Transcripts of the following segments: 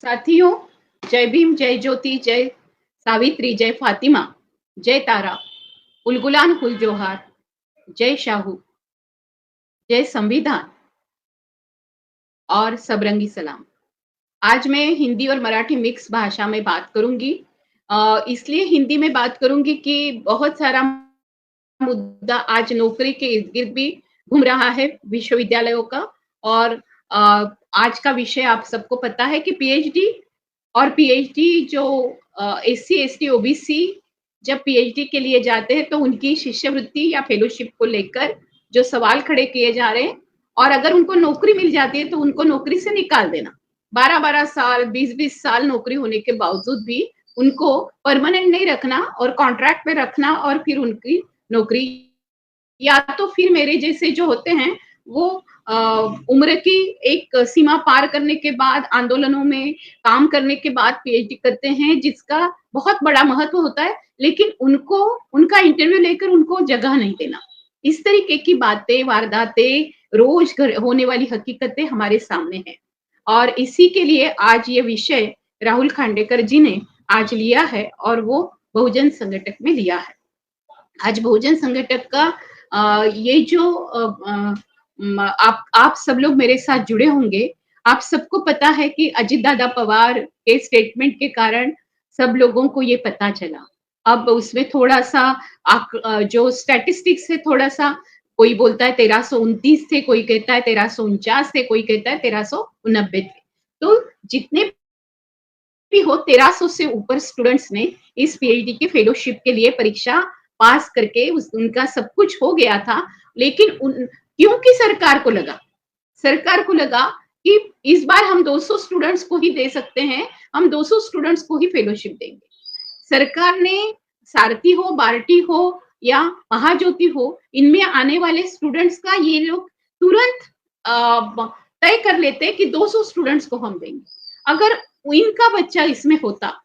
साथियों, जय भीम, जय ज्योति, जय सावित्री, जय फातिमा, जय तारा, उलगुलान हुल जोहार, जय शाहू, जय संविधान और सबरंगी सलाम। आज मैं हिंदी और मराठी मिक्स भाषा में बात करूंगी। इसलिए हिंदी में बात करूंगी कि बहुत सारा मुद्दा आज नौकरी के इर्द-गिर्द भी घूम रहा है विश्वविद्यालयों का। और अ, आज का विषय आप सबको पता है कि पीएचडी। और पीएचडी जो एससी, एसटी, ओबीसी जब पीएचडी के लिए जाते हैं तो उनकी शिष्यवृत्ति या फेलोशिप को लेकर जो सवाल खड़े किए जा रहे हैं, और अगर उनको नौकरी मिल जाती है तो उनको नौकरी से निकाल देना। 12-12 साल, 20-20 साल नौकरी होने के बावजूद भी उनको परमानेंट नहीं रखना और कॉन्ट्रैक्ट पे रखना, और फिर उनकी नौकरी, या तो फिर मेरे जैसे जो होते हैं वो अ, उम्र की एक सीमा पार करने के बाद आंदोलनों में काम करने के बाद पीएचडी करते हैं, जिसका बहुत बड़ा महत्व होता है, लेकिन उनको उनका इंटरव्यू लेकर उनको जगह नहीं देना। इस तरीके की बातें, वारदातें, रोज होने वाली हकीकतें हमारे सामने हैं। और इसी के लिए आज ये विषय राहुल खांडेकर जी ने आज लिया है, और वो बहुजन संगठक में लिया है। आज बहुजन संगठक का ये जो आप सब लोग मेरे साथ जुड़े होंगे। आप सबको पता है कि अजित दादा पवार के स्टेटमेंट के कारण सब लोगों को ये पता चला। अब उसमें थोड़ा-सा जो स्टैटिस्टिक्स है, थोड़ा-सा कोई बोलता है 1329 थे, कोई कहता है 1349 थे, कोई कहता है 1389 थे। तो जितने भी हो, 1300 से ऊपर स्टूडेंट्स ने इस पीएचडी के फेलोशिप के लिए परीक्षा पास करके उनका सब कुछ हो गया था। लेकिन क्योंकि सरकार को लगा कि इस बार हम 200 स्टूडेंट्स को ही दे सकते हैं, हम 200 स्टूडेंट्स को ही फेलोशिप देंगे। सरकार ने सारथी हो, बार्टी हो या महाज्योति हो, इनमें आने वाले स्टूडेंट्स का ये लोग तुरंत तय कर लेते कि 200 स्टूडेंट्स को हम देंगे। अगर इनका बच्चा इसमें होता,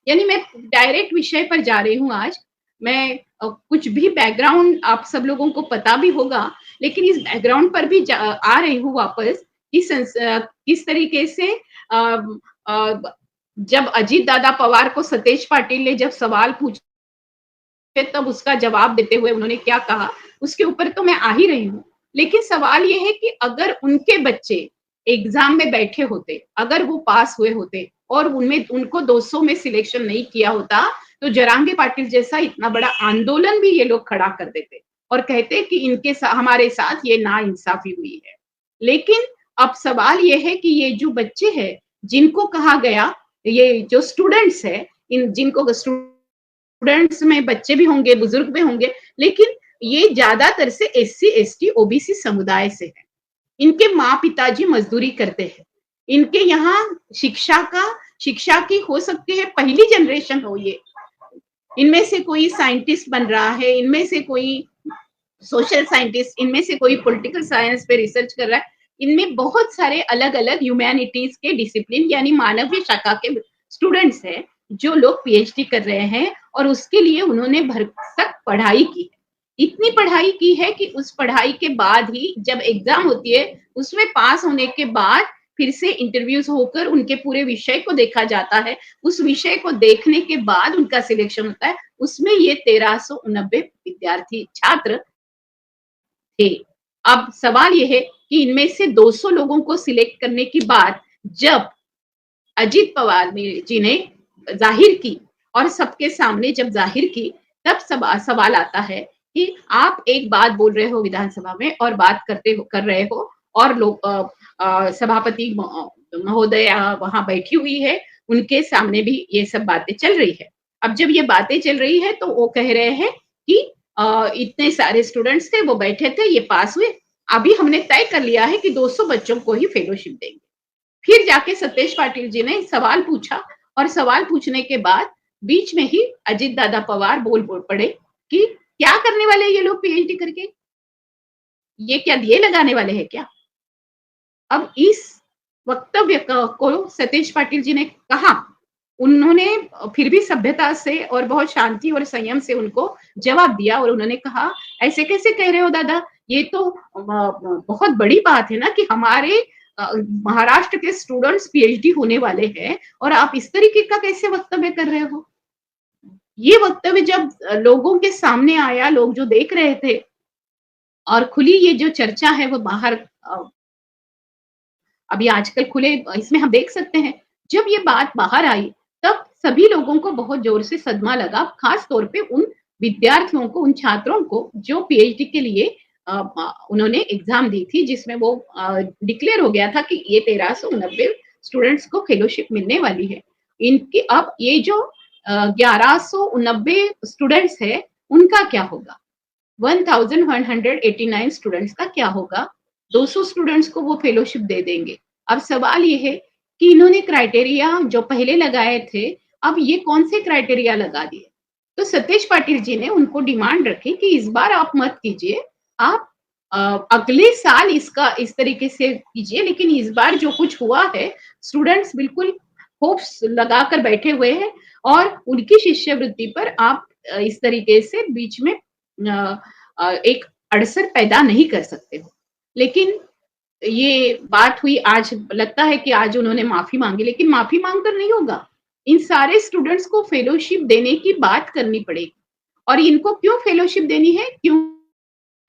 यानी मैं डायरेक्ट विषय पर जा रही हूँ आज। मैं कुछ भी बैकग्राउंड आप सब लोगों को पता भी होगा, लेकिन इस बैकग्राउंड पर भी आ रही हूँ वापस कि किस तरीके से जब अजीत दादा पवार को सतेज पाटिल ने जब सवाल पूछे, तब उसका जवाब देते हुए उन्होंने क्या कहा, उसके ऊपर तो मैं आ ही रही हूँ। लेकिन सवाल ये है कि अगर उनके बच्चे एग्जाम में बैठे होते, अगर वो पास हुए होते और उनमें उनको 200 में सिलेक्शन नहीं किया होता, तो जरांगे पाटिल जैसा इतना बड़ा आंदोलन भी ये लोग खड़ा कर देते और कहते कि हमारे साथ ये नाइंसाफी हुई है। लेकिन अब सवाल ये है कि ये जो बच्चे हैं, जिनको कहा गया, ये जो स्टूडेंट्स है, इन जिनको स्टूडेंट्स में बच्चे भी होंगे, बुजुर्ग भी होंगे, लेकिन ये ज्यादातर से एससी, एसटी, ओबीसी समुदाय से है। इनके माँ पिताजी मजदूरी करते हैं। इनके यहाँ शिक्षा की हो सकती है पहली जनरेशन हो ये। इनमें से कोई साइंटिस्ट बन रहा है, इनमें से कोई सोशल साइंटिस्ट, इनमें से कोई पॉलिटिकल साइंस पे रिसर्च कर रहा है। इनमें बहुत सारे अलग-अलग ह्यूमैनिटीज के डिसिप्लिन यानी मानवीय शाखा के स्टूडेंट्स हैं, जो लोग पीएचडी कर रहे हैं, और उसके लिए उन्होंने भरसक पढ़ाई की है। इतनी पढ़ाई की है कि उस पढ़ाई के बाद ही जब एग्जाम होती है, उसमें पास होने के बाद फिर से इंटरव्यूज होकर उनके पूरे विषय को देखा जाता है। उस विषय को देखने के बाद उनका सिलेक्शन होता है। उसमें ये 1389 विद्यार्थी छात्र थे। अब सवाल ये है कि इनमें से 200 लोगों को सिलेक्ट करने के बाद जब अजीत पवार जी ने जाहिर की, और सबके सामने जब जाहिर की, तब सवाल आता है कि आप एक बात बोल रहे हो विधानसभा में और बात कर रहे हो, और लोग सभापति महोदया वहां बैठी हुई है, उनके सामने भी ये सब बातें चल रही है। अब जब ये बातें चल रही है तो वो कह रहे हैं कि इतने सारे स्टूडेंट्स थे, वो बैठे थे, ये पास हुए, अभी हमने तय कर लिया है कि 200 बच्चों को ही फेलोशिप देंगे। फिर जाके सतेज पाटिल जी ने सवाल पूछा, और सवाल पूछने के बाद बीच में ही अजित दादा पवार बोल पड़े कि क्या करने वाले ये लोग पीएचडी करके, ये क्या दिए लगाने वाले हैं क्या? अब इस वक्तव्य को सतेज पाटिल जी ने कहा, उन्होंने फिर भी सभ्यता से और बहुत शांति और संयम से उनको जवाब दिया, और उन्होंने कहा, ऐसे कैसे कह रहे हो दादा, ये तो बहुत बड़ी बात है ना कि हमारे महाराष्ट्र के स्टूडेंट्स पीएचडी होने वाले हैं और आप इस तरीके का कैसे वक्तव्य कर रहे हो? ये वक्तव्य जब लोगों के सामने आया, लोग जो देख रहे थे और खुली ये जो चर्चा है वो बाहर अभी आजकल खुले इसमें हम देख सकते हैं, जब ये बात बाहर आई, तब सभी लोगों को बहुत ज़ोर से सदमा लगा, खास तौर पे उन विद्यार्थियों को, उन छात्रों को जो पीएचडी के लिए उन्होंने एग्ज़ाम दी थी, जिसमें वो डिक्लेयर हो गया था कि ये 1390 स्टूडेंट्स को फेलोशिप मिलने वाली है। इनकी अब ये जो 1190 स्टूडेंट्स हैं, उनका क्या होगा? 1189 स्टूडेंट्स का क्या होगा? 200 स्टूडेंट्स को वो फेलोशिप दे देंगे। अब सवाल ये है कि इन्होंने क्राइटेरिया जो पहले लगाए थे, अब ये कौन से क्राइटेरिया लगा दिए? तो सतेज पाटिल जी ने उनको डिमांड रखी कि इस बार आप मत कीजिए, आप अगले साल इसका इस तरीके से कीजिए, लेकिन इस बार जो कुछ हुआ है, स्टूडेंट्स बिल्कुल होप्स लगाकर बैठे हुए हैं और उनकी शिष्यवृत्ति पर आप इस तरीके से बीच में एक अड़सर पैदा नहीं कर सकते हो। लेकिन ये बात हुई आज लगता है कि आज उन्होंने माफ़ी माँगी, लेकिन माफ़ी माँग कर नहीं होगा। इन सारे स्टूडेंट्स को फेलोशिप देने की बात करनी पड़ेगी और इनको क्यों फेलोशिप देनी है?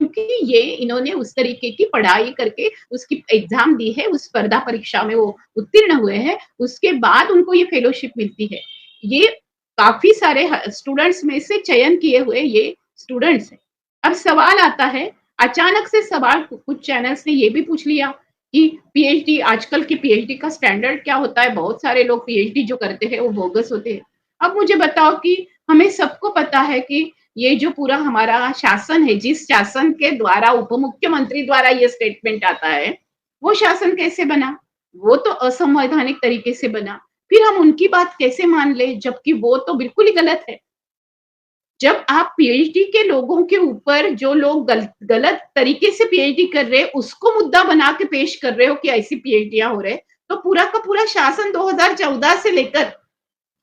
क्योंकि ये इन्होंने उस तरीके की पढ़ाई करके उसकी एग्ज़ाम दी है, उस स्पर्धा परीक्षा में वो उत्तीर्ण हुए हैं, उसके बाद उनको ये फेलोशिप मिलती है। ये काफ़ी सारे स्टूडेंट्स में से चयन किए हुए ये स्टूडेंट्स हैं। अब सवाल आता है, अचानक से सवाल कुछ चैनल्स ने ये भी पूछ लिया कि पीएचडी आजकल की पीएचडी का स्टैंडर्ड क्या होता है? बहुत सारे लोग पीएचडी जो करते हैं वो बोगस होते हैं। अब मुझे बताओ कि हमें सबको पता है कि ये जो पूरा हमारा शासन है, जिस शासन के द्वारा उपमुख्यमंत्री द्वारा ये स्टेटमेंट आता है, वो शासन कैसे बना? वो तो असंवैधानिक तरीके से बना। फिर हम उनकी बात कैसे मान लें, जबकि वो तो बिल्कुल ही गलत है। जब आप पीएचडी के लोगों के ऊपर जो लोग गलत तरीके से पीएचडी कर रहे हैं, उसको मुद्दा बना के पेश कर रहे हो कि ऐसी पीएचडियाँ हो रहे हैं, तो पूरा का पूरा शासन 2014 से लेकर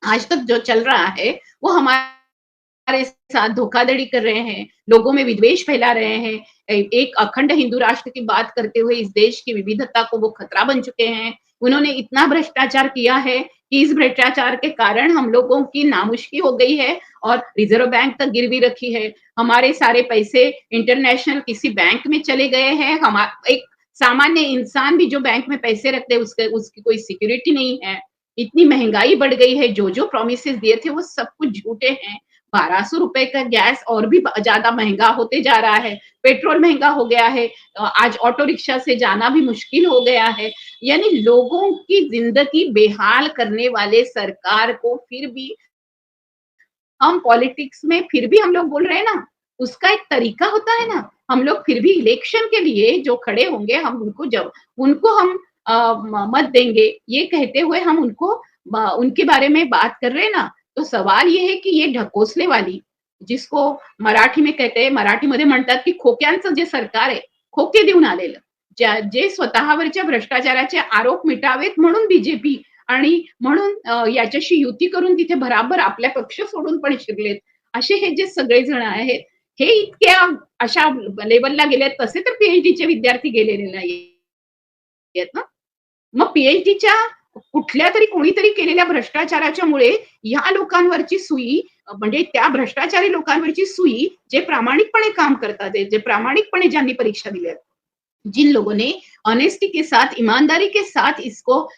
आज तक जो चल रहा है, वो हमारे साथ धोखाधड़ी कर रहे हैं, लोगों में विद्वेष फैला रहे हैं, एक अखंड हिंदू राष्ट्र की बात करते हुए इस देश की विविधता को वो खतरा बन चुके हैं। उन्होंने इतना भ्रष्टाचार किया है कि इस भ्रष्टाचार के कारण हम लोगों की नामुश्की हो गई है और रिज़र्व बैंक तक गिरवी रखी है। हमारे सारे पैसे इंटरनेशनल किसी बैंक में चले गए हैं। एक सामान्य इंसान भी जो बैंक में पैसे रखते हैं उसकी कोई सिक्योरिटी नहीं है। इतनी महँगाई बढ़ गई है, जो-जो प्रॉमिसेस दिए थे वो सब कुछ झूठे हैं। ₹1200 का गैस और भी ज़्यादा महँगा होते जा रहा है, पेट्रोल महँगा हो गया है, आज ऑटो रिक्शा से जाना भी मुश्किल हो गया है। यानी लोगों की ज़िंदगी बेहाल करने वाले सरकार को फिर भी हम पॉलिटिक्स में फिर भी हम लोग बोल रहे हैं ना, उसका एक तरीका होता है ना, हम लोग फिर भी इलेक्शन के लिए जो खड़े होंगे हम उनको हम मत देंगे, ये कहते हुए हम उनके बारे में बात कर रहे हैं ना, तो सवाल ये है कि ये ढकोसले वाली, जिसको मराठी में कहते हैं, मराठीमध्ये म्हणतात की खोक्यांचं जे सरकार आहे, खोके देऊन आलेलं. जे स्वतःवरच्या भ्रष्टाचाराचे आरोप मिटावेत म्हणून बीजेपी आणि म्हणून याच्याशी युती करून तिथे भराभर आपल्या पक्ष सोडून पण शिरलेत. असे हे जे सगळेजण आहेत, हे इतक्या अशा लेव्हलला गेलेत, तसे तर पी-एच-डीचे विद्यार्थी गेलेले नाहीयेत ना. मग पी-एच-डीच्या कुठल्यातरी कोणीतरी केलेल्या भ्रष्टाचाराच्यामुळे ह्या लोकांवरची सुई म्हणजे त्या भ्रष्टाचारी लोकांवरची सुई जे प्रामाणिकपणे काम करतात, जे प्रामाणिकपणे ज्यांनी परीक्षा दिल्या जिन लोगों ने ऑनेस्टी के साथ, ईमानदारी के साथ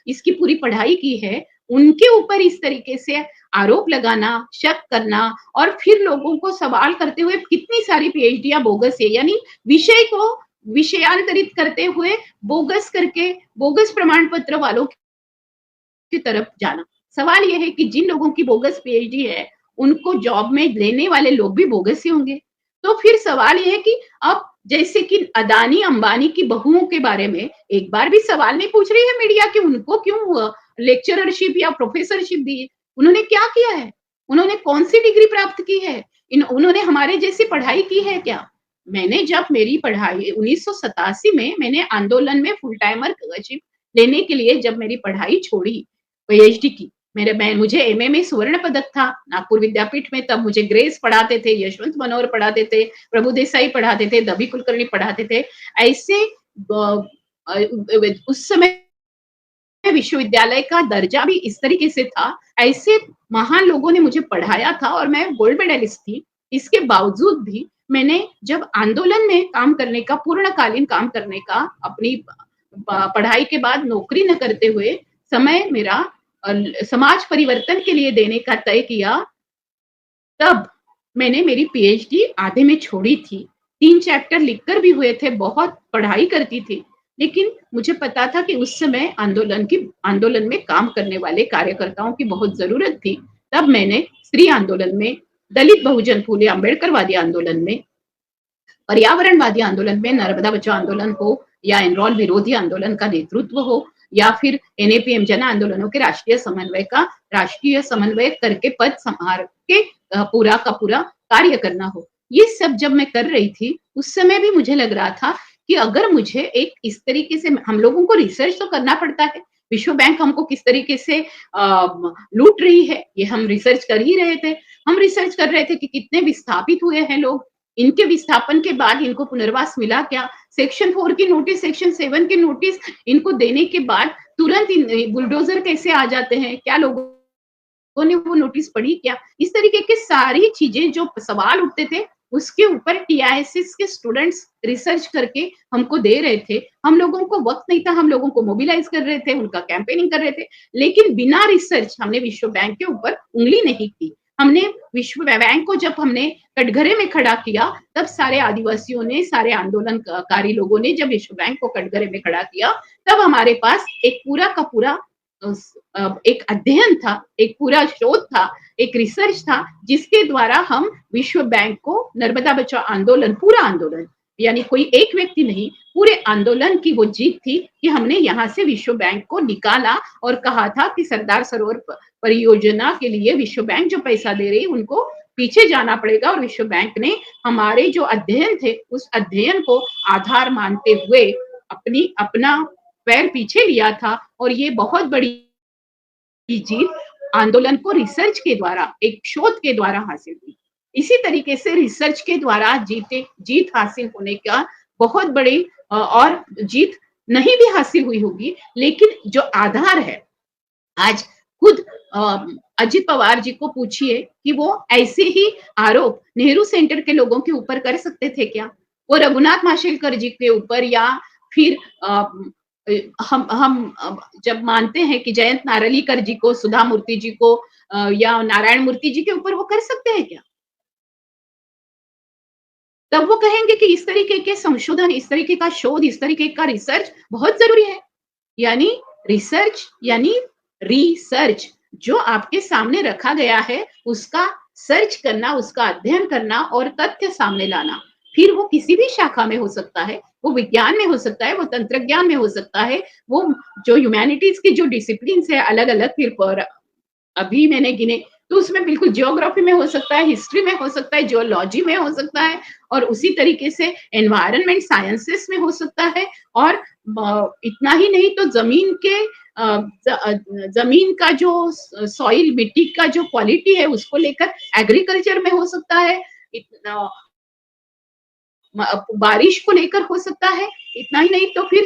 इसकी पूरी पढ़ाई की है, उनके ऊपर इस तरीके से आरोप लगाना, शक करना और फिर लोगों को सवाल करते हुए कितनी सारी पीएचडियाँ बोगस है, यानी विषय को विषयांतरित करते हुए बोगस करके, बोगस प्रमाण पत्र वालों की तरफ जाना। सवाल ये है कि जिन लोगों की बोगस पीएचडी है, उनको जॉब में लेने वाले लोग भी बोगस ही होंगे। तो फिर सवाल ये है कि अब जैसे कि अदानी, अंबानी की बहुओं के बारे में एक बार भी सवाल नहीं पूछ रही है मीडिया कि उनको क्यों लेक्चररशिप या प्रोफेसरशिप दी? उन्होंने क्या किया है? उन्होंने कौन-सी डिग्री प्राप्त की है? उन्होंने हमारे जैसी पढ़ाई की है क्या? मैंने जब मेरी पढ़ाई 1987 में मैंने आंदोलन में फुल टाइमरशिप लेने के लिए जब मेरी पढ़ाई छोड़ी, पीएचडी की, मुझे एमए में स्वर्ण पदक था नागपुर विद्यापीठ में, तब मुझे ग्रेस पढ़ाते थे, यशवंत मनोहर पढ़ाते थे, प्रभु देसाई पढ़ाते थे, दभी कुलकर्णी पढ़ाते थे। ऐसे उस समय विश्वविद्यालय का दर्जा भी इस तरीके से था, ऐसे महान लोगों ने मुझे पढ़ाया था और मैं गोल्ड मेडलिस्ट थी। इसके बावजूद भी मैंने जब आंदोलन में काम करने का, पूर्णकालीन काम करने का, अपनी पढ़ाई के बाद नौकरी न करते हुए समय मेरा समाज परिवर्तन के लिए देने का तय किया, तब मैंने मेरी पीएचडी आधे में छोड़ी थी। 3 चैप्टर लिखकर भी हुए थे, बहुत पढ़ाई करती थी, लेकिन मुझे पता था कि उस समय आंदोलन में काम करने वाले कार्यकर्ताओं की बहुत ज़रूरत थी। तब मैंने स्त्री आंदोलन में, दलित बहुजन फूले अम्बेडकरवादी आंदोलन में, पर्यावरणवादी आंदोलन में, नर्मदा बचाओ आंदोलन हो या एनरॉल विरोधी आंदोलन का नेतृत्व हो या फिर एनएपीएम जन आंदोलनों के राष्ट्रीय समन्वय करके पद संभाल के पूरा का पूरा कार्य करना हो। ये सब जब मैं कर रही थी, उस समय भी मुझे लग रहा था कि अगर मुझे एक इस तरीके से, हम लोगों को रिसर्च तो करना पड़ता है, विश्व बैंक हमको किस तरीके से लूट रही है, ये हम रिसर्च कर ही रहे थे। हम रिसर्च कर रहे थे कि कितने विस्थापित हुए हैं लोग, इनके विस्थापन के बाद इनको पुनर्वास मिला क्या, सेक्शन 4 की नोटिस, सेक्शन 7 की नोटिस इनको देने के बाद तुरंत बुलडोजर कैसे आ जाते हैं, क्या लोगों ने वो नोटिस पढ़ी क्या? इस तरीके की सारी चीजें जो सवाल उठते थे, उसके ऊपर टीआईएसएस के स्टूडेंट्स रिसर्च करके हमको दे रहे थे। हम लोगों को वक्त नहीं था, हम लोगों को मोबिलाइज कर रहे थे, उनका कैंपेनिंग कर रहे थे, लेकिन बिना रिसर्च हमने विश्व बैंक के ऊपर उंगली नहीं की। हमने विश्व बैंक को जब हमने कटघरे में खड़ा किया, तब सारे आदिवासियों ने, सारे आंदोलनकारी लोगों ने जब विश्व बैंक को कटघरे में खड़ा किया, तब हमारे पास एक पूरा का पूरा एक अध्ययन था, एक पूरा शोध था, एक रिसर्च था, जिसके द्वारा हम विश्व बैंक को नर्मदा बचाओ आंदोलन, पूरा आंदोलन, यानी कोई एक व्यक्ति नहीं, पूरे आंदोलन की वो जीत थी कि हमने यहाँ से विश्व बैंक को निकाला और कहा था कि सरदार सरोवर परियोजना के लिए विश्व बैंक जो पैसा दे रही, उनको पीछे जाना पड़ेगा। और विश्व बैंक ने हमारे जो अध्ययन थे, उस अध्ययन को आधार मानते हुए अपना पैर पीछे लिया था और ये बहुत बड़ी जीत आंदोलन को रिसर्च के द्वारा, एक शोध के द्वारा हासिल हुई। इसी तरीके से रिसर्च के द्वारा जीत हासिल होने का बहुत बड़ी और जीत नहीं भी हासिल हुई होगी, लेकिन जो आधार है, आज खुद अजित पवार जी को पूछिए कि वो ऐसे ही आरोप नेहरू सेंटर के लोगों के ऊपर कर सकते थे क्या? वो रघुनाथ माशेलकर जी के ऊपर या फिर हम जब मानते हैं कि जयंत नारलीकर जी को, सुधा मूर्ति जी को या नारायण मूर्ति जी के ऊपर वो कर सकते हैं क्या? तब वो कहेंगे कि इस तरीके के संशोधन, इस तरीके का शोध, इस तरीके का रिसर्च बहुत जरूरी है। यानी रिसर्च जो आपके सामने रखा गया है, उसका सर्च करना, उसका अध्ययन करना और तथ्य सामने लाना। फिर वो किसी भी शाखा में हो सकता है, वो विज्ञान में हो सकता है, वो तंत्रज्ञान में हो सकता है, वो जो ह्यूमैनिटीज के जो डिसिप्लिन है अलग-अलग, फिर अभी मैंने गिने, तो उसमें बिल्कुल ज्योग्राफी में हो सकता है, हिस्ट्री में हो सकता है, जियोलॉजी में हो सकता है और उसी तरीके से एनवायरनमेंट साइंसेस में हो सकता है। और इतना ही नहीं तो जमीन का जो सॉइल, मिट्टी का जो क्वालिटी है, उसको लेकर एग्रीकल्चर में हो सकता है, बारिश को लेकर हो सकता है। इतना ही नहीं तो फिर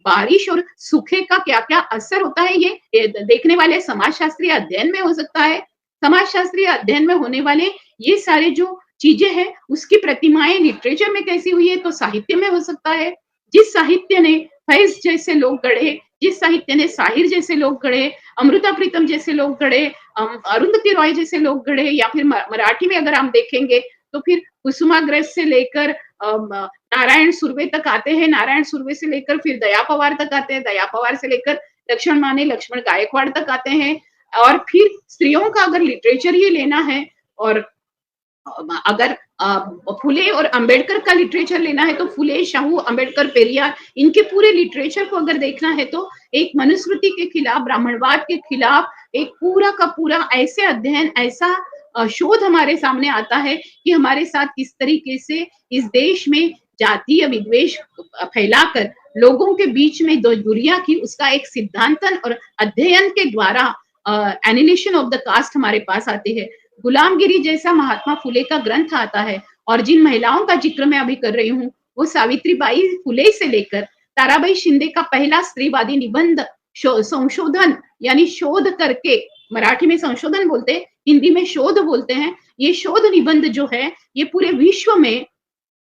बारिश और सूखे का क्या क्या असर होता है, ये देखने वाले समाजशास्त्रीय अध्ययन में हो सकता है। समाजशास्त्रीय अध्ययन में होने वाले ये सारे जो चीजें हैं, उसकी प्रतिमाएं लिटरेचर में कैसी हुई है, तो साहित्य में हो सकता है। जिस साहित्य ने फैज जैसे लोग गढ़े, जिस साहित्य ने साहिर जैसे लोग गढ़े, अमृता प्रीतम जैसे लोग गढ़े, अरुंधति रॉय जैसे लोग गढ़े, या फिर मराठी में अगर हम देखेंगे तो फिर कुसुमाग्रज से लेकर नारायण सुर्वे तक आते हैं, नारायण सुर्वे से लेकर फिर दया पवार तक आते हैं, दया पवार से लेकर लक्ष्मण माने, लक्ष्मण गायकवाड़ तक आते हैं। और फिर स्त्रियों का अगर लिटरेचर ही लेना है, और अगर फुले और अंबेडकर का लिटरेचर लेना है, तो फुले, शाहू, अंबेडकर, पेरियार, इनके पूरे लिटरेचर को अगर देखना है, तो एक मनुस्मृति के खिलाफ, ब्राह्मणवाद के खिलाफ एक पूरा का पूरा ऐसे अध्ययन, ऐसा शोध हमारे सामने आता है कि हमारे साथ किस तरीके से इस देश में जातीय विद्वेष फैलाकर लोगों के बीच में दो दूरियां की, उसका एक सिद्धांतन और अध्ययन के द्वारा एनिलेशन ऑफ द कास्ट हमारे पास आते हैं। गुलामगिरी जैसा महात्मा फुले का ग्रंथ आता है, और जिन महिलाओं का जिक्र मैं अभी कर रही हूँ, वो सावित्रीबाई फुले से लेकर ताराबाई शिंदे का पहला स्त्रीवादी निबंध संशोधन यानी शोध करके, मराठी में संशोधन बोलते हैं, हिंदी में शोध बोलते हैं। ये शोध निबंध जो है, ये पूरे विश्व में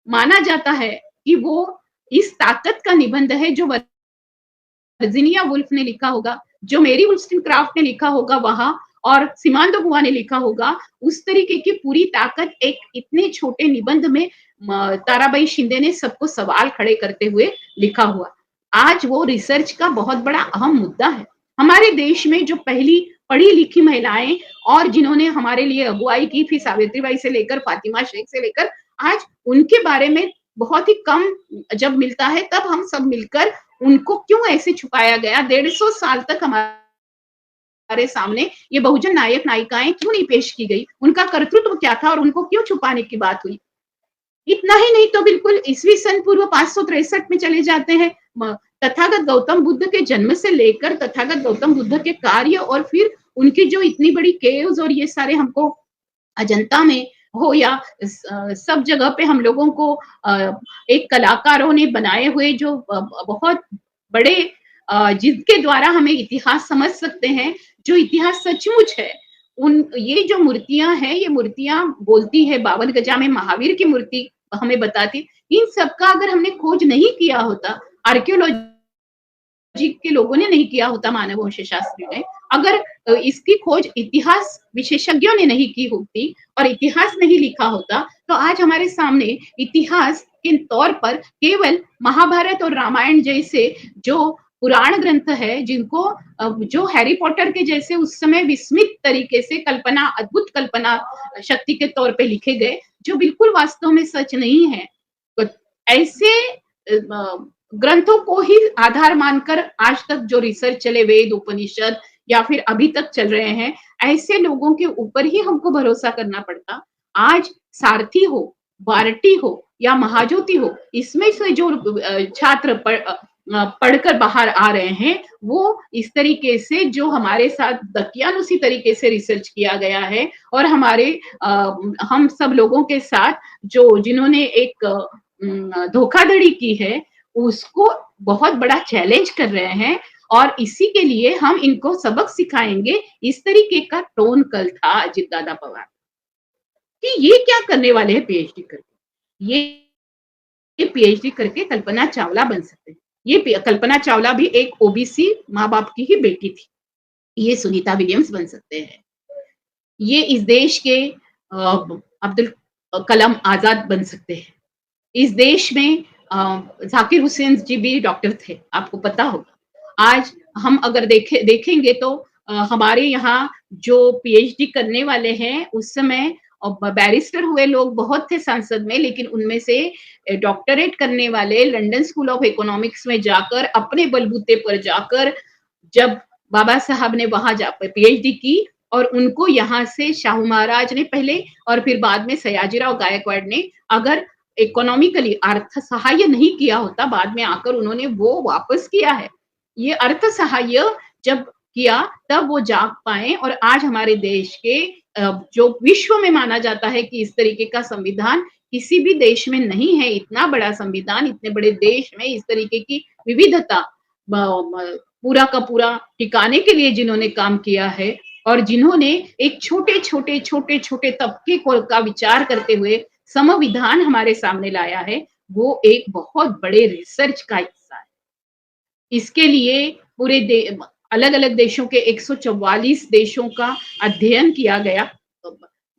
माना जाता है कि वो इस ताकत का निबंध है जो वर्जीनिया वुल्फ ने लिखा होगा, जो मेरी वुllstonecraft ने लिखा होगा वहां, और सिमांदो बुआ ने लिखा होगा, उस तरीके की पूरी ताकत एक इतने छोटे निबंध में ताराबाई शिंदे ने सबको सवाल खड़े करते हुए लिखा हुआ। आज वो रिसर्च का बहुत बड़ा अहम मुद्दा है। हमारे देश में जो पहली पढ़ी लिखी महिलाएं और जिन्होंने हमारे लिए अगुवाई की, फिर सावित्रीबाई से लेकर फातिमा शेख से लेकर आज, उनके बारे में बहुत ही कम जब मिलता है, तब हम सब मिलकर उनको क्यों ऐसे छुपाया गया, 150 साल तक हमारे सामने ये बहुजन नायक नायिकाएं क्यों नहीं पेश की गई, उनका कर्तृत्व क्या था और उनको क्यों छुपाने की बात हुई। इतना ही नहीं तो बिल्कुल ईस्वी सन पूर्व 563 में चले जाते हैं। तथागत गौतम बुद्ध के जन्म से लेकर तथागत गौतम बुद्ध के कार्य, और फिर उनकी जो इतनी बड़ी केव्स और ये सारे हमको अजंता में हो या सब जगह पे हम लोगों को एक कलाकारों ने बनाए हुए जो बहुत बड़े, जिनके द्वारा हमें इतिहास समझ सकते हैं, जो इतिहास सचमुच है, उन ये जो मूर्तियां हैं, ये मूर्तियां बोलती है, 52 गजा में महावीर की मूर्ति हमें बताती, इन सबका अगर हमने खोज नहीं किया होता, आर्कियोलॉजी के लोगों ने नहीं किया होता, मानव वंश शास्त्री ने, अगर इसकी खोज इतिहास विशेषज्ञों ने नहीं की होती और इतिहास नहीं लिखा होता, तो आज हमारे सामने इतिहास के तौर पर केवल महाभारत और रामायण जैसे जो पुराण ग्रंथ है, जिनको जो हैरी पॉटर के जैसे उस समय विस्मित तरीके से कल्पना, अद्भुत कल्पना शक्ति के तौर पे लिखे गए, जो बिल्कुल वास्तव में सच नहीं है। तो ऐसे ग्रंथों को ही आधार मानकर आज तक जो रिसर्च चले, वेद, उपनिषद या फिर अभी तक चल रहे हैं, ऐसे लोगों के ऊपर ही हमको भरोसा करना पड़ता। आज सारथी हो, बार्टी हो या महाज्योति हो, इसमें से जो छात्र पढ़कर बाहर आ रहे हैं, वो इस तरीके से जो हमारे साथ दकियानुसी तरीके से रिसर्च किया गया है, और हमारे हम सब लोगों के साथ जो जिन्होंने एक धोखाधड़ी की है, उसको बहुत बड़ा चैलेंज कर रहे हैं, और इसी के लिए हम इनको सबक सिखाएंगे। इस तरीके का टोन कल था अजित दादा पवार कि ये क्या करने वाले हैं पीएचडी करके, ये पीएचडी करके कल्पना चावला बन सकते हैं। ये कल्पना चावला भी एक ओबीसी माँ बाप की ही बेटी थी, ये सुनीता विलियम्स बन सकते हैं, ये इस देश के अब्दुल कलाम आजाद बन सकते हैं, इस देश में जाकिर हुसैन जी भी डॉक्टर थे, आपको पता होगा। आज हम अगर देखेंगे तो हमारे यहाँ जो पीएचडी करने वाले हैं, उस समय बैरिस्टर हुए लोग बहुत थे संसद में, लेकिन उनमें से डॉक्टरेट करने वाले लंदन स्कूल ऑफ इकोनॉमिक्स में जाकर, अपने बलबूते पर जाकर, जब बाबा साहब ने वहां जाकर पीएचडी की, और उनको यहाँ से शाहू महाराज ने पहले और फिर बाद में सयाजीराव गायकवाड़ ने अगर इकोनॉमिकली अर्थ सहाय नहीं किया होता, बाद में आकर उन्होंने वो वापस किया है। ये अर्थ सहाय जब किया तब वो जाग पाए, और आज हमारे देश के जो विश्व में माना जाता है कि इस तरीके का संविधान किसी भी देश में नहीं है। इतना बड़ा संविधान, इतने बड़े देश में इस तरीके की विविधता पूरा का पूरा टिकाने के लिए जिन्होंने काम किया है, और जिन्होंने एक छोटे छोटे तबके का विचार करते हुए संविधान हमारे सामने लाया है, वो एक बहुत बड़े रिसर्च का हिस्सा है। इसके लिए पूरे अलग अलग देशों के 144 देशों का अध्ययन किया गया,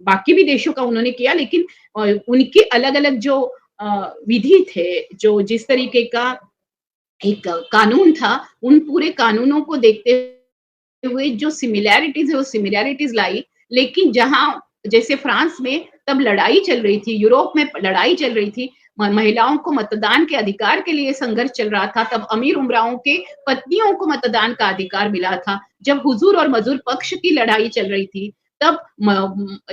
बाकी भी देशों का उन्होंने किया, लेकिन उनके अलग अलग जो विधि थे, जो जिस तरीके का एक कानून था, उन पूरे कानूनों को देखते हुए जो सिमिलैरिटीज है वो सिमिलैरिटीज लाई। लेकिन जहां जैसे फ्रांस में तब लड़ाई चल रही थी, यूरोप में लड़ाई चल रही थी, महिलाओं को मतदान के अधिकार के लिए संघर्ष चल रहा था, तब अमीर उमराओं के पत्नियों को मतदान का अधिकार मिला था। जब हुजूर और मजूर पक्ष की लड़ाई चल रही थी, तब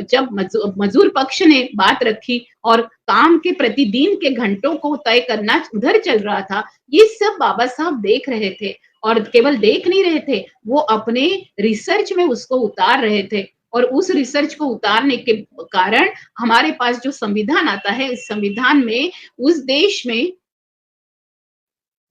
जब मजूर पक्ष ने बात रखी और काम के प्रतिदिन के घंटों को तय करना उधर चल रहा था, ये सब बाबा साहब देख रहे थे, और केवल देख नहीं रहे थे, वो अपने रिसर्च में उसको उतार रहे थे, और उस रिसर्च को उतारने के कारण हमारे पास जो संविधान आता है, इस संविधान में उस देश में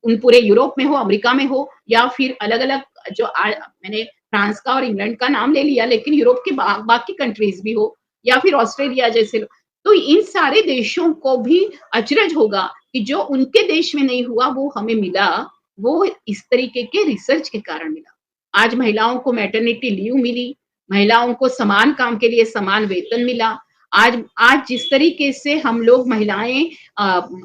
उन पूरे यूरोप में हो, अमेरिका में हो, या फिर अलग-अलग जो मैंने फ्रांस का और इंग्लैंड का नाम ले लिया, लेकिन यूरोप के बाकी कंट्रीज भी हो, या फिर ऑस्ट्रेलिया जैसे, तो इन सारे देशों को भी अचरज होगा कि जो उनके देश में नहीं हुआ वो हमें मिला, वो इस तरीके के रिसर्च के कारण मिला। आज महिलाओं को मैटरनिटी लीव मिली, महिलाओं को समान काम के लिए समान वेतन मिला। आज आज जिस तरीके से हम लोग महिलाएं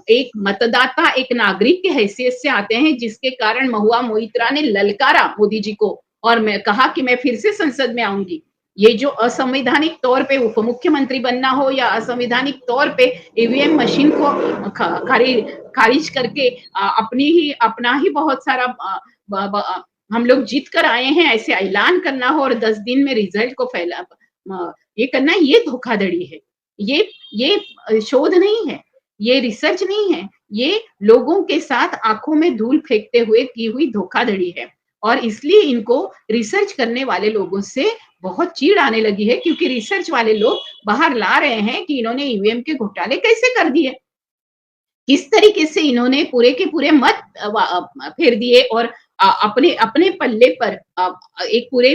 एक मतदाता, एक नागरिक के हैसियत से आते हैं, जिसके कारण महुआ मोइत्रा ने ललकारा मोदी जी को और मैं कहा कि मैं फिर से संसद में आऊंगी। ये जो असंवैधानिक तौर पे उप मुख्यमंत्री बनना हो या असंवैधानिक तौर पे ईवीएम मशीन को खारिज करके अपना ही बहुत सारा हम लोग जीत कर आए हैं ऐसे ऐलान करना हो और 10 दिन में रिजल्ट को ये करना, ये धोखाधड़ी है। ये शोध नहीं है, ये रिसर्च नहीं है, ये लोगों के साथ आंखों में धूल फेंकते हुए की हुई धोखाधड़ी है। और इसलिए इनको रिसर्च करने वाले लोगों से बहुत चीड़ आने लगी है, क्योंकि रिसर्च वाले लोग बाहर ला रहे हैं कि इन्होंने ईवीएम के घोटाले कैसे कर दिए, किस तरीके से इन्होंने पूरे के पूरे मत फेर दिए और अपने अपने पल्ले पर एक पूरे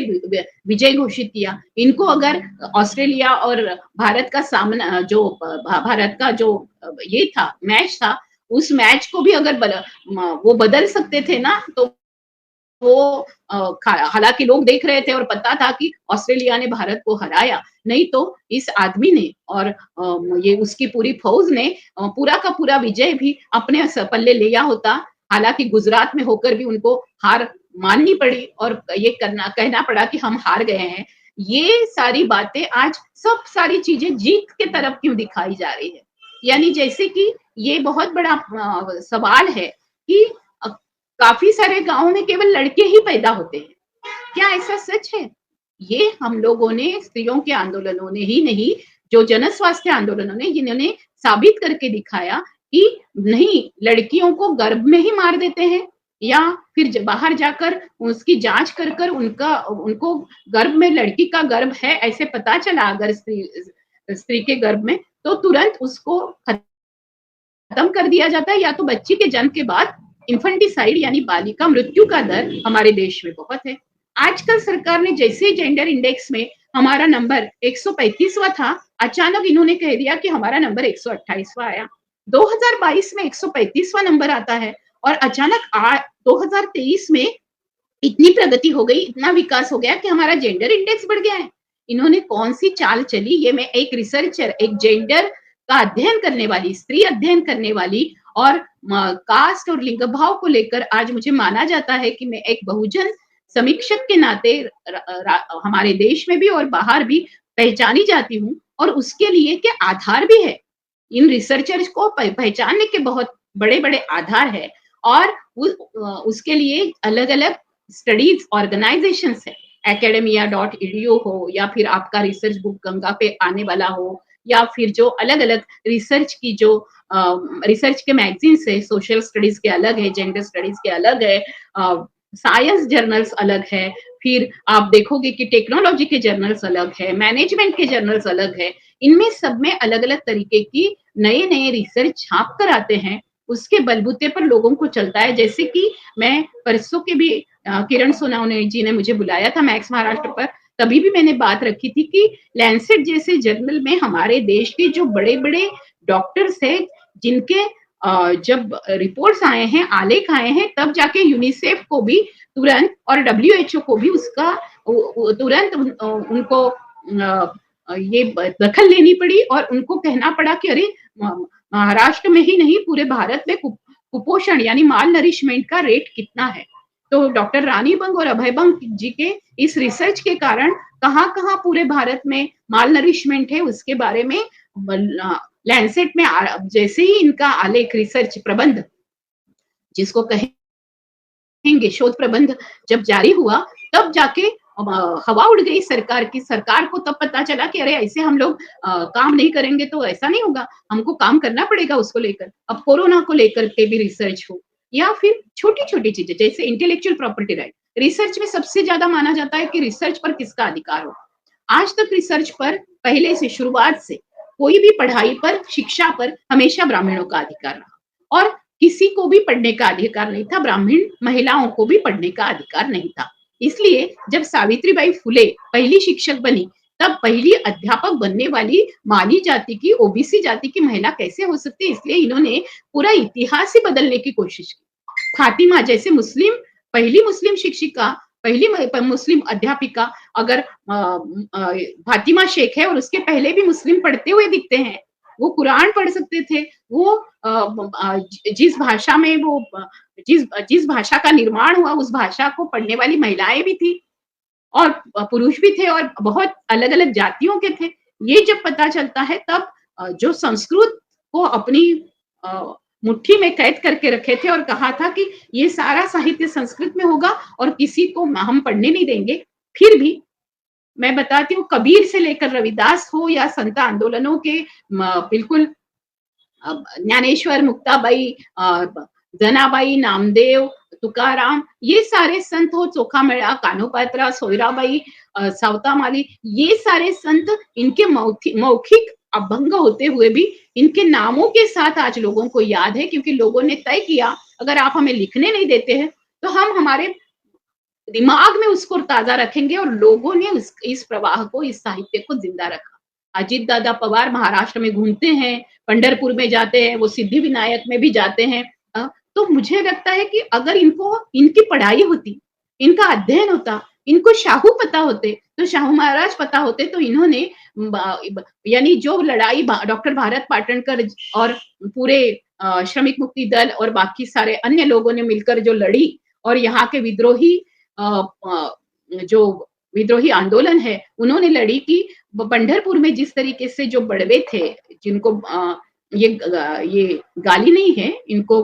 विजय घोषित किया। इनको अगर ऑस्ट्रेलिया और भारत का सामना, जो भारत का जो ये था मैच था, उस मैच को भी अगर वो बदल सकते थे ना, तो वो हालांकि लोग देख रहे थे और पता था कि ऑस्ट्रेलिया ने भारत को हराया, नहीं तो इस आदमी ने और ये उसकी पूरी फौज ने पूरा का पूरा विजय भी अपने पल्ले लिया होता। हालांकि गुजरात में होकर भी उनको हार माननी पड़ी और ये कहना पड़ा कि हम हार गए हैं। ये सारी बातें आज सब सारी चीजें जीत के तरफ क्यों दिखाई जा रही है? यानी जैसे कि ये बहुत बड़ा सवाल है कि काफी सारे गांवों में केवल लड़के ही पैदा होते हैं। क्या ऐसा सच है? ये हम लोगों ने, स्त्रियों के आंदोलनों ने ही नहीं, जो जन स्वास्थ्य आंदोलनों ने, जिन्होंने साबित करके दिखाया कि नहीं, लड़कियों को गर्भ में ही मार देते हैं, या फिर बाहर जाकर उसकी जांच कर उनको गर्भ में, लड़की का गर्भ है ऐसे पता चला अगर स्त्री के गर्भ में, तो तुरंत उसको खत्म कर दिया जाता है, या तो बच्ची के जन्म के बाद इन्फेंटिसाइड यानी बालिका मृत्यु का दर हमारे देश में बहुत है। आजकल सरकार ने जैसे जेंडर इंडेक्स में हमारा नंबर 135वां था, अचानक इन्होंने कह दिया कि हमारा नंबर 128वां आया। 2022 में 135वां नंबर आता है और अचानक 2023 में इतनी प्रगति हो गई, इतना विकास हो गया कि हमारा जेंडर इंडेक्स बढ़ गया है। इन्होंने कौन सी चाल चली, ये मैं एक रिसर्चर, एक जेंडर का अध्ययन करने वाली, स्त्री अध्ययन करने वाली और कास्ट और लिंग भाव को लेकर आज मुझे माना जाता है कि मैं एक बहुजन समीक्षक के नाते हमारे देश में भी और बाहर भी पहचानी जाती हूँ, और उसके लिए के आधार भी है। इन रिसर्चर्स को पहचानने के बहुत बड़े बड़े आधार है, और उसके लिए अलग अलग स्टडीज ऑर्गेनाइजेशंस है, academia.edu हो, या फिर आपका रिसर्च बुक गंगा पे आने वाला हो, या फिर जो अलग अलग रिसर्च की जो रिसर्च के मैगजीन्स है, सोशल स्टडीज के अलग है, जेंडर स्टडीज के अलग है, साइंस जर्नल्स अलग है, फिर आप देखोगे कि टेक्नोलॉजी के जर्नल्स अलग है, मैनेजमेंट के जर्नल्स अलग है। इनमें सब में अलग अलग तरीके की नए नए रिसर्च छाप कर आते हैं, उसके बलबूते पर लोगों को चलता है। जैसे कि मैं परसों के भी किरण सोनावने जी ने मुझे बुलाया था मैक्स महाराष्ट्र पर, तभी भी मैंने बात रखी थी कि लैंसेट जैसे जर्नल में हमारे देश के जो बड़े बड़े डॉक्टर्स है, जिनके जब रिपोर्ट्स आए हैं, आलेख आए हैं, तब जाके यूनिसेफ को भी तुरंत और WHO को भी उसका तुरंत उनको ये दखल लेनी पड़ी और उनको कहना पड़ा कि अरे, महाराष्ट्र में ही नहीं पूरे भारत में कुपोषण यानी माल नरिशमेंट का रेट कितना है। तो डॉक्टर रानी बंग और अभय बंग जी के इस रिसर्च के कारण कहाँ कहाँ पूरे भारत में माल नरिशमेंट है, उसके बारे में लैंसेट में जैसे ही इनका आलेख, रिसर्च प्रबंध जिसको कहेंगे, शोध प्रबंध जब जारी हुआ, तब जाके हवा उड़ गई सरकार की। सरकार को तब पता चला कि अरे, ऐसे हम लोग काम नहीं करेंगे तो ऐसा नहीं होगा, हमको काम करना पड़ेगा उसको लेकर। अब कोरोना को लेकर के भी रिसर्च हो, या फिर छोटी छोटी चीजें जैसे इंटेलेक्चुअल प्रॉपर्टी राइट। रिसर्च में सबसे ज्यादा माना जाता है कि रिसर्च पर किसका अधिकार हो। आज तक रिसर्च पर पहले से, शुरुआत से, कोई भी पढ़ाई पर, शिक्षा पर हमेशा ब्राह्मणों का अधिकार रहा। और किसी को भी पढ़ने का अधिकार नहीं था, ब्राह्मण महिलाओं को भी पढ़ने का अधिकार नहीं था। इसलिए जब सावित्रीबाई फुले पहली शिक्षक बनी, तब पहली अध्यापक बनने वाली मानी जाति की, ओबीसी जाति की महिला कैसे हो सकती है, इसलिए इन्होंने पूरा इतिहास ही बदलने की कोशिश की। फातिमा जैसे मुस्लिम, पहली मुस्लिम शिक्षिका, पहली मुस्लिम अध्यापिका, अगर फातिमा शेख है और उसके पहले भी मुस्लिम पढ़ते हुए दिखते हैं, वो कुरान पढ़ सकते थे, वो जिस भाषा में वो जिस जिस भाषा का निर्माण हुआ उस भाषा को पढ़ने वाली महिलाएं भी थी और पुरुष भी थे और बहुत अलग-अलग जातियों के थे। ये जब पता चलता है तब जो संस्कृत को अपनी अ, मुट्ठी में कैद करके रखे थे और कहा था कि ये सारा साहित्य संस्कृत में होगा और किसी को हम पढ़ने नहीं देंगे। फिर भी मैं बताती हूँ, कबीर से लेकर रविदास हो या संत आंदोलनों के बिल्कुल ज्ञानेश्वर, मुक्ताबाई, जनाबाई, नामदेव, तुकाराम, ये सारे संत हो, चोखामेळा, कान्होपात्रा, सोयराबाई, सावतामाली, ये सारे संत इनके मौखिक अभंग होते हुए भी इनके नामों के साथ आज लोगों को याद है, क्योंकि लोगों ने तय किया अगर आप हमें लिखने नहीं देते हैं तो हम हमारे दिमाग में उसको ताजा रखेंगे, और लोगों ने इस प्रवाह को, इस साहित्य को जिंदा रखा। अजीत दादा पवार महाराष्ट्र में घूमते हैं, पंढरपुर में जाते हैं, वो सिद्धि विनायक में भी जाते हैं। तो मुझे लगता है कि अगर इनको इनकी पढ़ाई होती, इनका अध्ययन होता, इनको शाहू पता होते, तो शाहू महाराज पता होते, तो इन्होंने यानी जो लड़ाई डॉक्टर भारत पाटणकर और पूरे श्रमिक मुक्ति दल और बाकी सारे अन्य लोगों ने मिलकर जो लड़ी, और यहाँ के विद्रोही जो विद्रोही आंदोलन है उन्होंने लड़ी की, पंढरपुर में जिस तरीके से जो बड़वे थे, जिनको ये गाली नहीं है, इनको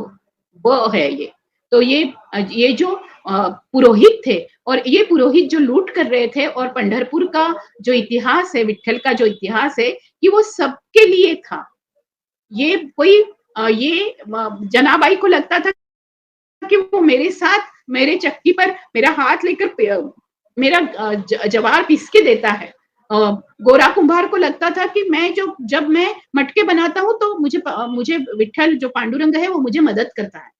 ब है ये, तो ये जो पुरोहित थे, और ये पुरोहित जो लूट कर रहे थे, और पंढरपुर का जो इतिहास है, विट्ठल का जो इतिहास है, कि वो सबके लिए था। ये कोई ये जनाबाई को लगता था कि वो मेरे साथ मेरे चक्की पर मेरा हाथ लेकर मेरा जवार पीस के देता है। गोरा कुंभार को लगता था कि जब मैं मटके बनाता हूँ तो मुझे विट्ठल जो पांडुरंग है वो मुझे मदद करता है।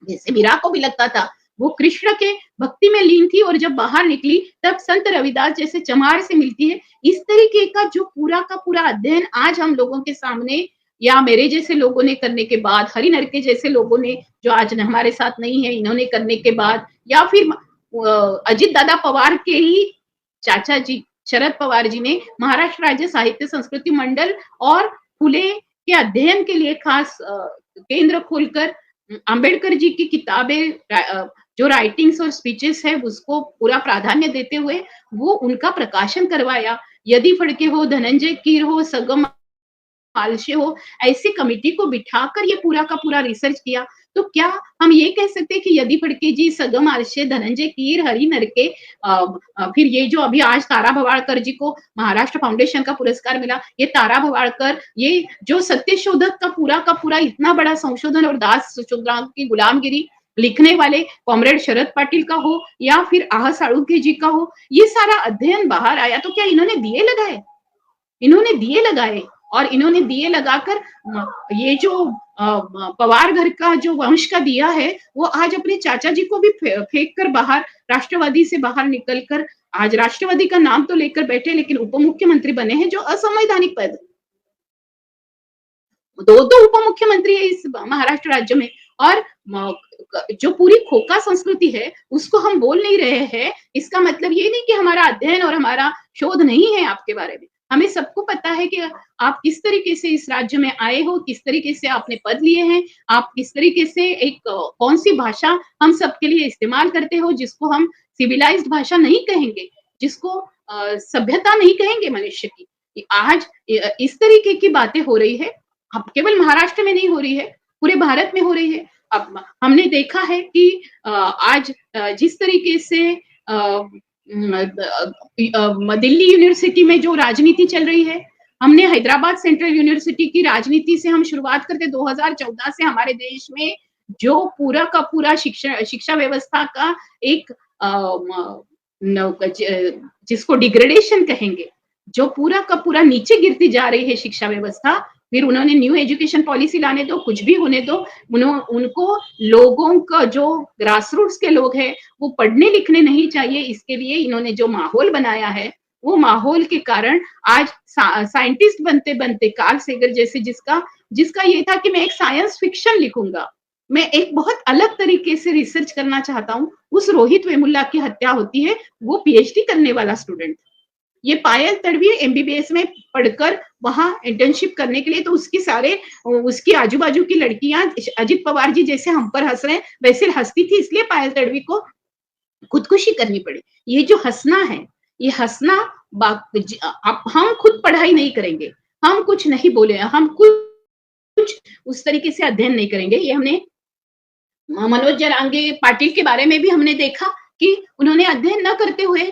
जैसे मीरा को भी लगता था, वो कृष्ण के भक्ति में लीन थी और जब बाहर निकली तब संत रविदास जैसे चमार से मिलती है। इस तरीके का जो पूरा का पूरा अध्ययन आज हम लोगों के सामने, या मेरे जैसे लोगों ने करने के बाद, हरि नरके जैसे लोगों ने जो आज हमारे साथ नहीं है, इन्होंने करने के बाद, या फिर अजित दादा पवार के ही चाचा जी शरद पवार जी ने महाराष्ट्र राज्य साहित्य संस्कृति मंडल और फुले के अध्ययन के लिए खास केंद्र खोलकर अंबेडकर जी की किताबें, जो राइटिंग्स और स्पीचेस है उसको पूरा प्राधान्य देते हुए वो उनका प्रकाशन करवाया। यदि फड़के हो, धनंजय कीर हो, सगम आलशे हो, ऐसी कमिटी को बिठाकर ये पूरा का पूरा रिसर्च किया। तो क्या हम ये कह सकते हैं कि यदि फड़के जी, सगम आलशे, धनंजय कीर, हरि नरके, फिर ये जो अभी आज तारा भवाड़कर जी को महाराष्ट्र फाउंडेशन का पुरस्कार मिला, ये तारा भवाड़कर, ये जो सत्यशोधक का पूरा इतना बड़ा संशोधन और दास सुचोद्राम की गुलामगिरी लिखने वाले कॉमरेड शरद पाटिल का हो या फिर आह साळुंखे जी का हो, ये सारा अध्ययन बाहर आया। तो क्या इन्होंने दिए लगाए? इन्होंने दिए लगाए, और इन्होंने दिए लगाकर ये जो पवार घर का जो वंश का दिया है, वो आज अपने चाचा जी को भी फेंक कर बाहर, राष्ट्रवादी से बाहर निकलकर आज राष्ट्रवादी का नाम तो लेकर बैठे, लेकिन उप मुख्यमंत्री बने हैं, जो असंवैधानिक पद। दो उप मुख्यमंत्री है इस महाराष्ट्र राज्य में, और जो पूरी खोका संस्कृति है उसको हम बोल नहीं रहे हैं। इसका मतलब ये नहीं कि हमारा अध्ययन और हमारा शोध नहीं है आपके बारे में। हमें सबको पता है कि आप किस तरीके से इस राज्य में आए हो, किस तरीके से आपने पद लिए हैं, आप किस तरीके से एक कौन सी भाषा हम सबके लिए इस्तेमाल करते हो, जिसको हम सिविलाइज्ड भाषा नहीं कहेंगे, जिसको सभ्यता नहीं कहेंगे मनुष्य की। आज इस तरीके की बातें हो रही है, अब केवल महाराष्ट्र में नहीं हो रही है, पूरे भारत में हो रही है। अब हमने देखा है कि आज जिस तरीके से दिल्ली यूनिवर्सिटी में जो राजनीति चल रही है, हमने हैदराबाद सेंट्रल यूनिवर्सिटी की राजनीति से हम शुरुआत करते 2014 से हमारे देश में जो पूरा का पूरा शिक्षा व्यवस्था का एक जिसको डिग्रेडेशन कहेंगे, जो पूरा का पूरा नीचे गिरती जा रही है शिक्षा व्यवस्था, फिर उन्होंने न्यू एजुकेशन पॉलिसी लाने दो, कुछ भी होने दो, उनको लोगों का जो ग्रास रूट्स के लोग हैं, वो पढ़ने लिखने नहीं चाहिए, इसके लिए इन्होंने जो माहौल बनाया है, वो माहौल के कारण आज साइंटिस्ट बनते बनते कार्ल सेगर जैसे जिसका जिसका ये था कि मैं एक साइंस फिक्शन लिखूंगा, मैं एक बहुत अलग तरीके से रिसर्च करना चाहता हूँ, उस रोहित वेमुल्ला की हत्या होती है, वो पीएचडी करने वाला स्टूडेंट। ये पायल तड़वी एमबीबीएस में पढ़कर वहां इंटर्नशिप करने के लिए, तो उसकी सारे उसकी आजू बाजू की लड़कियां अजित पवार जी जैसे हम पर हंस रहे हैं वैसे हंसती थी, इसलिए पायल तड़वी को खुदकुशी करनी पड़ी। ये जो हंसना है, ये हंसना हम खुद पढ़ाई नहीं करेंगे, हम कुछ नहीं बोले, हम कुछ उस तरीके से अध्ययन नहीं करेंगे। ये हमने मनोज जरांगे पाटिल के बारे में भी हमने देखा कि उन्होंने अध्ययन न करते हुए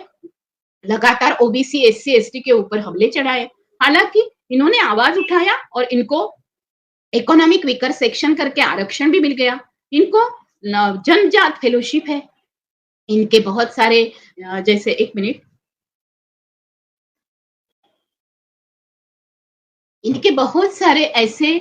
लगातार ओबीसी एससी एसटी के ऊपर हमले चढ़ाए। हालांकि इन्होंने आवाज उठाया और इनको इकोनॉमिक वीकर सेक्शन करके आरक्षण भी मिल गया। इनको जनजात फेलोशिप है, इनके बहुत सारे जैसे एक मिनट, इनके बहुत सारे ऐसे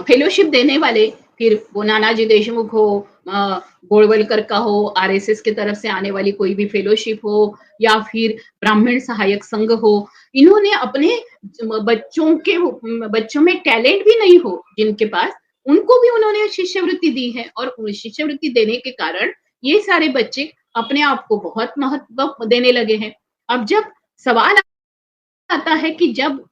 फेलोशिप देने वाले, फिर वो नानाजी देशमुख हो, गोळवलकर का हो, आरएसएस की तरफ से आने वाली कोई भी फेलोशिप हो, या फिर ब्राह्मण सहायक संघ हो, इन्होंने अपने बच्चों में टैलेंट भी नहीं हो जिनके पास, उनको भी उन्होंने शिष्यवृत्ति दी है, और शिष्यवृत्ति देने के कारण ये सारे बच्चे अपने आप को बहुत महत्व देने लगे हैं। अब जब सवाल आता है कि जब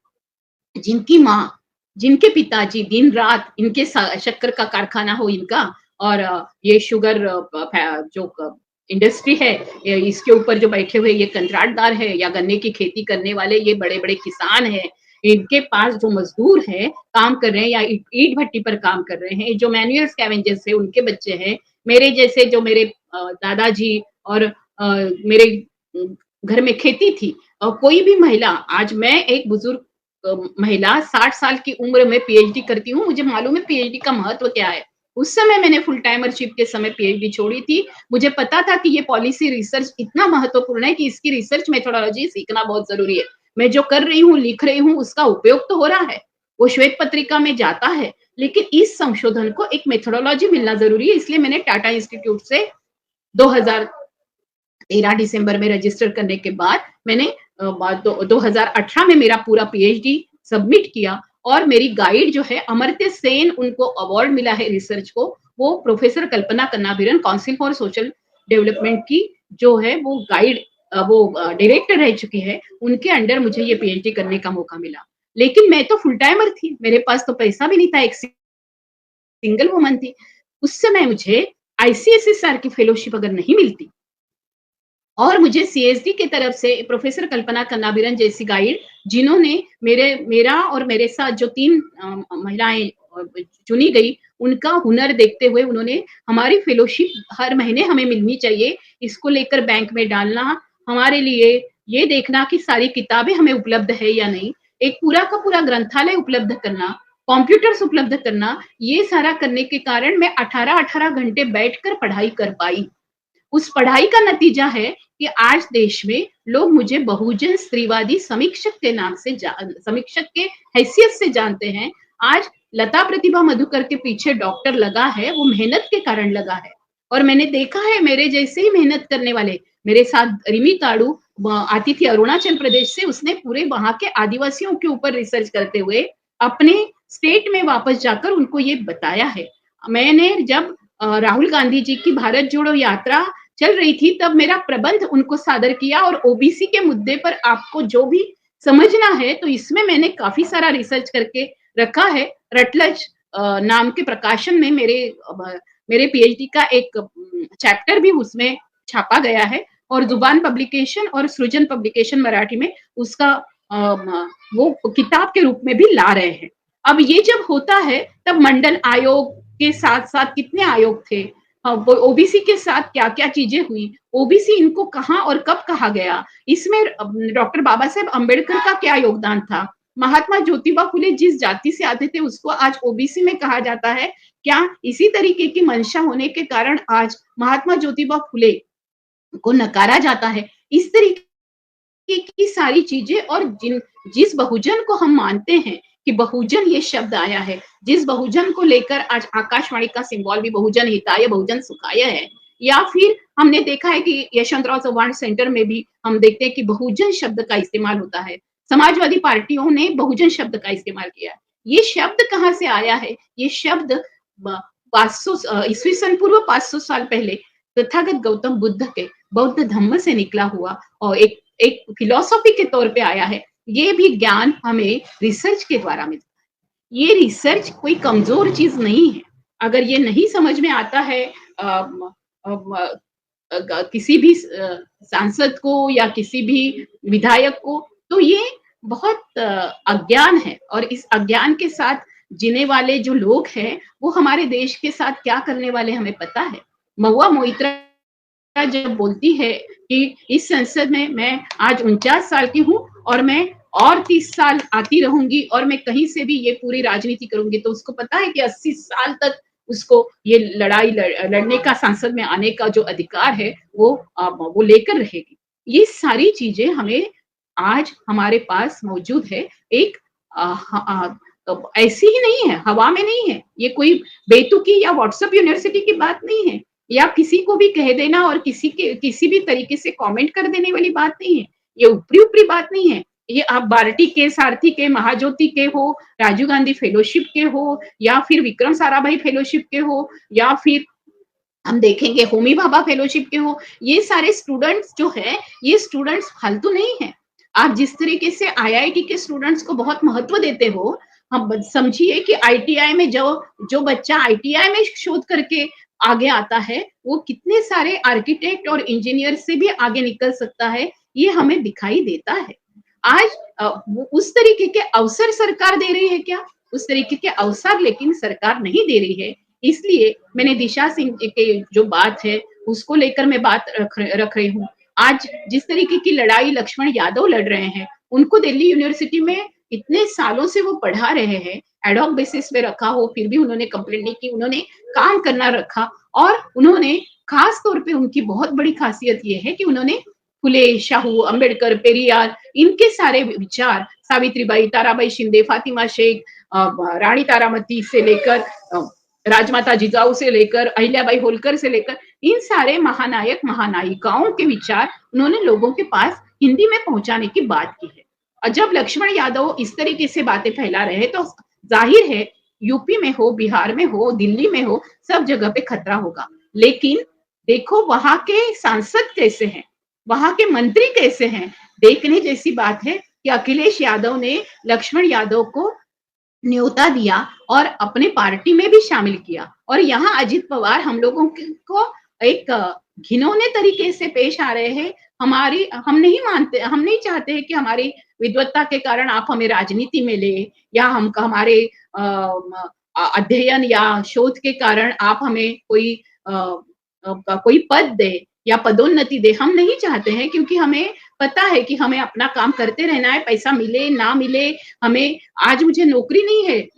जिनकी माँ, जिनके पिताजी दिन रात इनके शक्कर का कारखाना हो इनका, और ये शुगर जो इंडस्ट्री है, इसके ऊपर जो बैठे हुए ये कंत्राटदार है, या गन्ने की खेती करने वाले ये बड़े बड़े किसान हैं, इनके पास जो मजदूर हैं काम कर रहे हैं, या ईट भट्टी पर काम कर रहे हैं, जो मैनुअल स्कैवेंजर्स है उनके बच्चे हैं, मेरे जैसे जो मेरे दादाजी और मेरे घर में खेती थी, कोई भी महिला, आज मैं एक बुजुर्ग महिला 60 साल की उम्र में पीएचडी करती हूँ, मुझे मालूम है पीएचडी का महत्व क्या है। उस समय मैंने फुल टाइमरशिप के समय पीएचडी छोड़ी थी, मुझे पता था कि ये पॉलिसी रिसर्च इतना महत्वपूर्ण है कि इसकी रिसर्च मेथोडोलॉजी सीखना बहुत जरूरी है। मैं जो कर रही हूँ, लिख रही हूँ, उसका उपयोग तो हो रहा है, वो श्वेत पत्रिका में जाता है, लेकिन इस संशोधन को एक मेथोडोलॉजी मिलना जरूरी है, इसलिए मैंने टाटा इंस्टीट्यूट से 2013 दिसंबर में रजिस्टर करने के बाद मैंने 2018 में मेरा पूरा पीएचडी सबमिट किया, और मेरी गाइड जो है अमर्त्य सेन, उनको अवार्ड मिला है रिसर्च को, वो professor Kalpana Kannabiran council for social development की जो है वो गाइड, वो डायरेक्टर रह चुकी है, उनके अंडर मुझे ये पीएचडी करने का मौका मिला। लेकिन मैं तो फुल टाइमर थी, मेरे पास तो पैसा भी नहीं था, एक सिंगल वुमन थी। उस समय मुझे आईसीएसएसआर की फेलोशिप अगर नहीं मिलती, और मुझे सीएसडी की तरफ से प्रोफेसर कल्पना कन्नाभिरन जैसी गाइड, जिन्होंने मेरा और मेरे साथ जो 3 महिलाएं चुनी गई, उनका हुनर देखते हुए उन्होंने हमारी फेलोशिप हर महीने हमें मिलनी चाहिए, इसको लेकर बैंक में डालना, हमारे लिए ये देखना कि सारी किताबें हमें उपलब्ध है या नहीं, एक पूरा का पूरा ग्रंथालय उपलब्ध करना, कंप्यूटर्स उपलब्ध करना, ये सारा करने के कारण मैं 18-18 घंटे बैठकर पढ़ाई कर पाई। उस पढ़ाई का नतीजा है कि आज देश में लोग मुझे बहुजन स्त्रीवादी समीक्षक के नाम से समीक्षक के हैसियत से जानते हैं। आज लता प्रतिभा मधुकर के पीछे डॉक्टर लगा है, वो मेहनत के कारण लगा है, और मैंने देखा है मेरे जैसे ही मेहनत करने वाले, मेरे साथ रिमी ताड़ू आती थी अरुणाचल प्रदेश से, उसने पूरे वहां के आदिवासियों के ऊपर रिसर्च करते हुए अपने स्टेट में वापस जाकर उनको ये बताया है। मैंने जब राहुल गांधी जी की भारत जोड़ो यात्रा चल रही थी, तब मेरा प्रबंध उनको सादर किया, और ओबीसी के मुद्दे पर आपको जो भी समझना है, तो इसमें मैंने काफी सारा रिसर्च करके रखा है। रटलज नाम के प्रकाशन में मेरे पीएचडी का एक चैप्टर भी उसमें छापा गया है, और जुबान पब्लिकेशन और सृजन पब्लिकेशन मराठी में उसका वो किताब के रूप में भी ला रहे हैं। अब ये जब होता है, तब मंडल आयोग के साथ साथ कितने आयोग थे, ओबीसी के साथ क्या क्या चीजें हुई, ओबीसी इनको कहाँ और कब कहा गया, इसमें डॉक्टर बाबा साहेब अम्बेडकर का क्या योगदान था, महात्मा ज्योतिबा फुले जिस जाति से आते थे उसको आज ओबीसी में कहा जाता है, क्या इसी तरीके की मंशा होने के कारण आज महात्मा ज्योतिबा फुले को नकारा जाता है। इस तरीके की सारी चीजें, और जिस बहुजन को हम मानते हैं कि बहुजन ये शब्द आया है, जिस बहुजन को लेकर आज आकाशवाणी का सिंबल भी बहुजन हिताय बहुजन सुखाय है, या फिर हमने देखा है कि यशवंतराव चव्हाण सेंटर में भी हम देखते हैं कि बहुजन शब्द का इस्तेमाल होता है। समाजवादी पार्टियों ने बहुजन शब्द का इस्तेमाल किया। ये शब्द कहाँ से आया है? ये शब्द 500 ईस्वी सन पूर्व 500 साल पहले तथागत गौतम बुद्ध के बौद्ध धम्म से निकला हुआ और एक फिलॉसफी के तौर पे आया है। ये भी ज्ञान हमें रिसर्च के द्वारा मिलता है। ये रिसर्च कोई कमजोर चीज नहीं है। अगर ये नहीं समझ में आता है किसी भी सांसद को या किसी भी विधायक को, तो ये बहुत अज्ञान है, और इस अज्ञान के साथ जीने वाले जो लोग हैं वो हमारे देश के साथ क्या करने वाले हमें पता है। महुआ मोइत्रा जब बोलती है कि इस संसद में मैं आज 49 साल की हूँ और मैं और 30 साल आती रहूंगी और मैं कहीं से भी ये पूरी राजनीति करूंगी, तो उसको पता है कि 80 साल तक उसको ये लड़ाई लड़ने का, संसद में आने का जो अधिकार है वो लेकर रहेगी। ये सारी चीजें हमें आज हमारे पास मौजूद है। एक ऐसी ही नहीं है, हवा में नहीं है, ये कोई बेतुकी या व्हाट्सएप यूनिवर्सिटी की बात नहीं है, या किसी को भी कह देना और किसी भी तरीके से कमेंट कर देने वाली बात नहीं है। ये ऊपरी ऊपरी बात नहीं है। ये आप बार्टी के, सारथी के, महाज्योति के हो, राजीव गांधी फेलोशिप के हो, या फिर विक्रम साराभाई फेलोशिप के हो, या फिर हम देखेंगे होमी भाभा फेलोशिप के हो, ये सारे स्टूडेंट्स जो है, ये स्टूडेंट्स फालतू नहीं है। आप जिस तरीके से आईआईटी के स्टूडेंट्स को बहुत महत्व देते हो, हम समझिए कि आईटीआई में जो बच्चा आईटीआई में शोध करके आगे आता है, वो कितने सारे आर्किटेक्ट और इंजीनियर से भी आगे निकल सकता है, ये हमें दिखाई देता है। आज उस तरीके के अवसर सरकार दे रही है क्या? उस तरीके के अवसर लेकिन सरकार नहीं दे रही है। इसलिए मैंने दिशा सिंह के जो बात है उसको लेकर मैं बात रख रही हूँ। आज जिस तरीके की लड़ाई लक्ष्मण यादव लड़ रहे हैं, उनको दिल्ली यूनिवर्सिटी में इतने सालों से वो पढ़ा रहे हैं, एडॉक बेसिस पे रखा हो, फिर भी उन्होंने कंप्लेंट नहीं की, उन्होंने काम करना रखा। और उन्होंने खास तौर पे उनकी बहुत बड़ी खासियत ये है कि उन्होंने फुले, शाहू, अंबेडकर, पेरियार, इनके सारे विचार, सावित्रीबाई, ताराबाई शिंदे, फातिमा शेख, रानी तारामती से लेकर राजमाता जिजाऊ से लेकर अहिल्याबाई होलकर से लेकर इन सारे महानायक महानायिकाओं के विचार उन्होंने लोगों के पास हिंदी में पहुंचाने की बात की है। और जब लक्ष्मण यादव इस तरीके से बातें फैला रहे तो जाहिर है यूपी में हो, बिहार में हो, दिल्ली में हो, सब जगह पे खतरा होगा। लेकिन देखो वहां के सांसद कैसे हैं, वहां के मंत्री कैसे हैं। देखने जैसी बात है कि अखिलेश यादव ने लक्ष्मण यादव को न्योता दिया और अपने पार्टी में भी शामिल किया, और यहाँ अजित पवार हम लोगों को एक घिनौने तरीके से पेश आ रहे हैं। हम नहीं चाहते हैं कि हमारी विद्वत्ता के कारण आप हमें राजनीति में ले, या हमारे अध्ययन या शोध के कारण आप हमें कोई पद दे या पदोन्नति दे। हम नहीं चाहते हैं, क्योंकि हमें पता है कि हमें अपना काम करते रहना है, पैसा मिले ना मिले हमें। आज मुझे नौकरी नहीं है,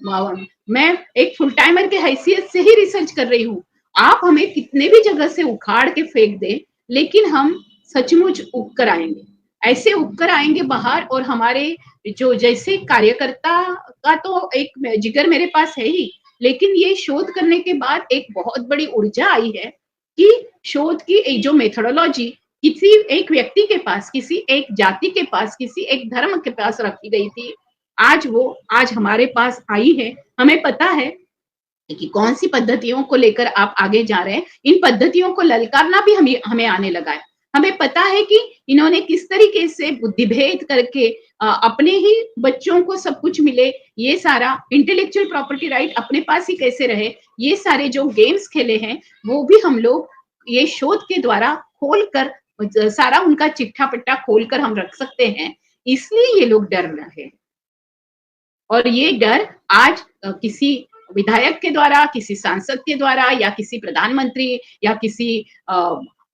मैं एक फुल टाइमर के हैसियत से ही रिसर्च कर रही हूँ। आप हमें कितने भी जगह से उखाड़ के फेंक दें, लेकिन हम सचमुच उग कर आएंगे, ऐसे उग कर आएंगे बाहर। और हमारे जो जैसे कार्यकर्ता का तो एक जिगर मेरे पास है ही, लेकिन ये शोध करने के बाद एक बहुत बड़ी ऊर्जा आई है कि शोध की जो मेथोडोलॉजी किसी एक व्यक्ति के पास, किसी एक जाति के पास, किसी एक धर्म के पास रखी गई थी, आज हमारे पास आई है। हमें पता है कि कौन सी पद्धतियों को लेकर आप आगे जा रहे हैं। इन पद्धतियों को ललकारना भी हमें आने लगा है। हमें पता है कि इन्होंने किस तरीके से बुद्धिभेद करके अपने ही बच्चों को सब कुछ मिले, ये सारा इंटेलेक्चुअल प्रॉपर्टी राइट अपने पास ही कैसे रहे, ये सारे जो गेम्स खेले हैं वो भी हम लोग ये शोध के द्वारा खोलकर, सारा उनका चिट्ठा पट्टा खोलकर हम रख सकते हैं। इसलिए ये लोग डर रहे हैं, और ये डर आज किसी विधायक के द्वारा, किसी सांसद के द्वारा, या किसी प्रधानमंत्री या किसी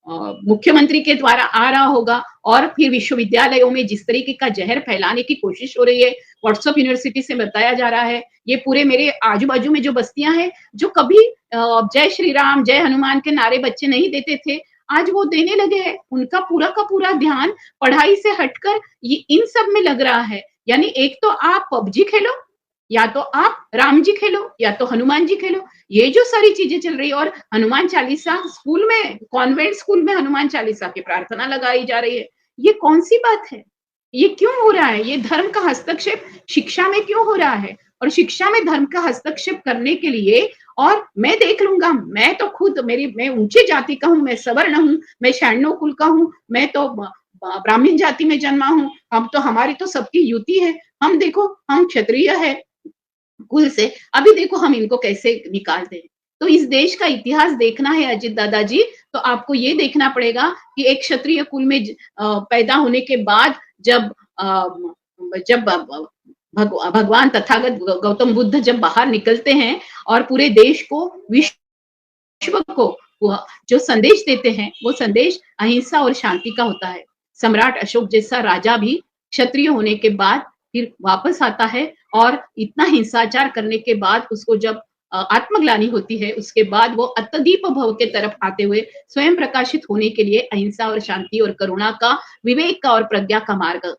मुख्यमंत्री के द्वारा आ रहा होगा। और फिर विश्वविद्यालयों में जिस तरीके का जहर फैलाने की कोशिश हो रही है, व्हाट्सएप यूनिवर्सिटी से बताया जा रहा है, ये पूरे मेरे आजू बाजू में जो बस्तियां हैं, जो कभी जय श्री राम, जय हनुमान के नारे बच्चे नहीं देते थे, आज वो देने लगे हैं। उनका पूरा का पूरा ध्यान पढ़ाई से हटकर ये इन सब में लग रहा है। यानी एक तो आप पबजी खेलो, या तो आप राम जी खेलो, या तो हनुमान जी खेलो। ये जो सारी चीजें चल रही है, और हनुमान चालीसा स्कूल में, कॉन्वेंट स्कूल में हनुमान चालीसा की प्रार्थना लगाई जा रही है। ये कौन सी बात है? ये क्यों हो रहा है? ये धर्म का हस्तक्षेप शिक्षा में क्यों हो रहा है? और शिक्षा में धर्म का हस्तक्षेप करने के लिए, और मैं देख लूंगा, मैं तो खुद, मैं ऊंचे जाति का हूँ, मैं सवर्ण हूँ, मैं शैण्य कुल का हूँ, मैं तो ब्राह्मण जाति में जन्मा हूँ, हम तो, हमारी तो सबकी युति है, हम देखो, हम क्षत्रिय है कुल से, अभी देखो हम इनको कैसे निकालते हैं। तो इस देश का इतिहास देखना है अजित दादाजी, तो आपको ये देखना पड़ेगा कि एक क्षत्रिय कुल में पैदा होने के बाद जब जब भगवान तथागत गौतम बुद्ध जब बाहर निकलते हैं और पूरे देश को, विश्व को जो संदेश देते हैं, वो संदेश अहिंसा और शांति का होता है। सम्राट अशोक जैसा राजा भी क्षत्रिय होने के बाद फिर वापस आता है, और इतना हिंसाचार करने के बाद उसको जब आत्मग्लानि होती है, उसके बाद वो अत्यदीप भव के तरफ आते हुए स्वयं प्रकाशित होने के लिए अहिंसा और शांति और करुणा का, विवेक का और प्रज्ञा का मार्ग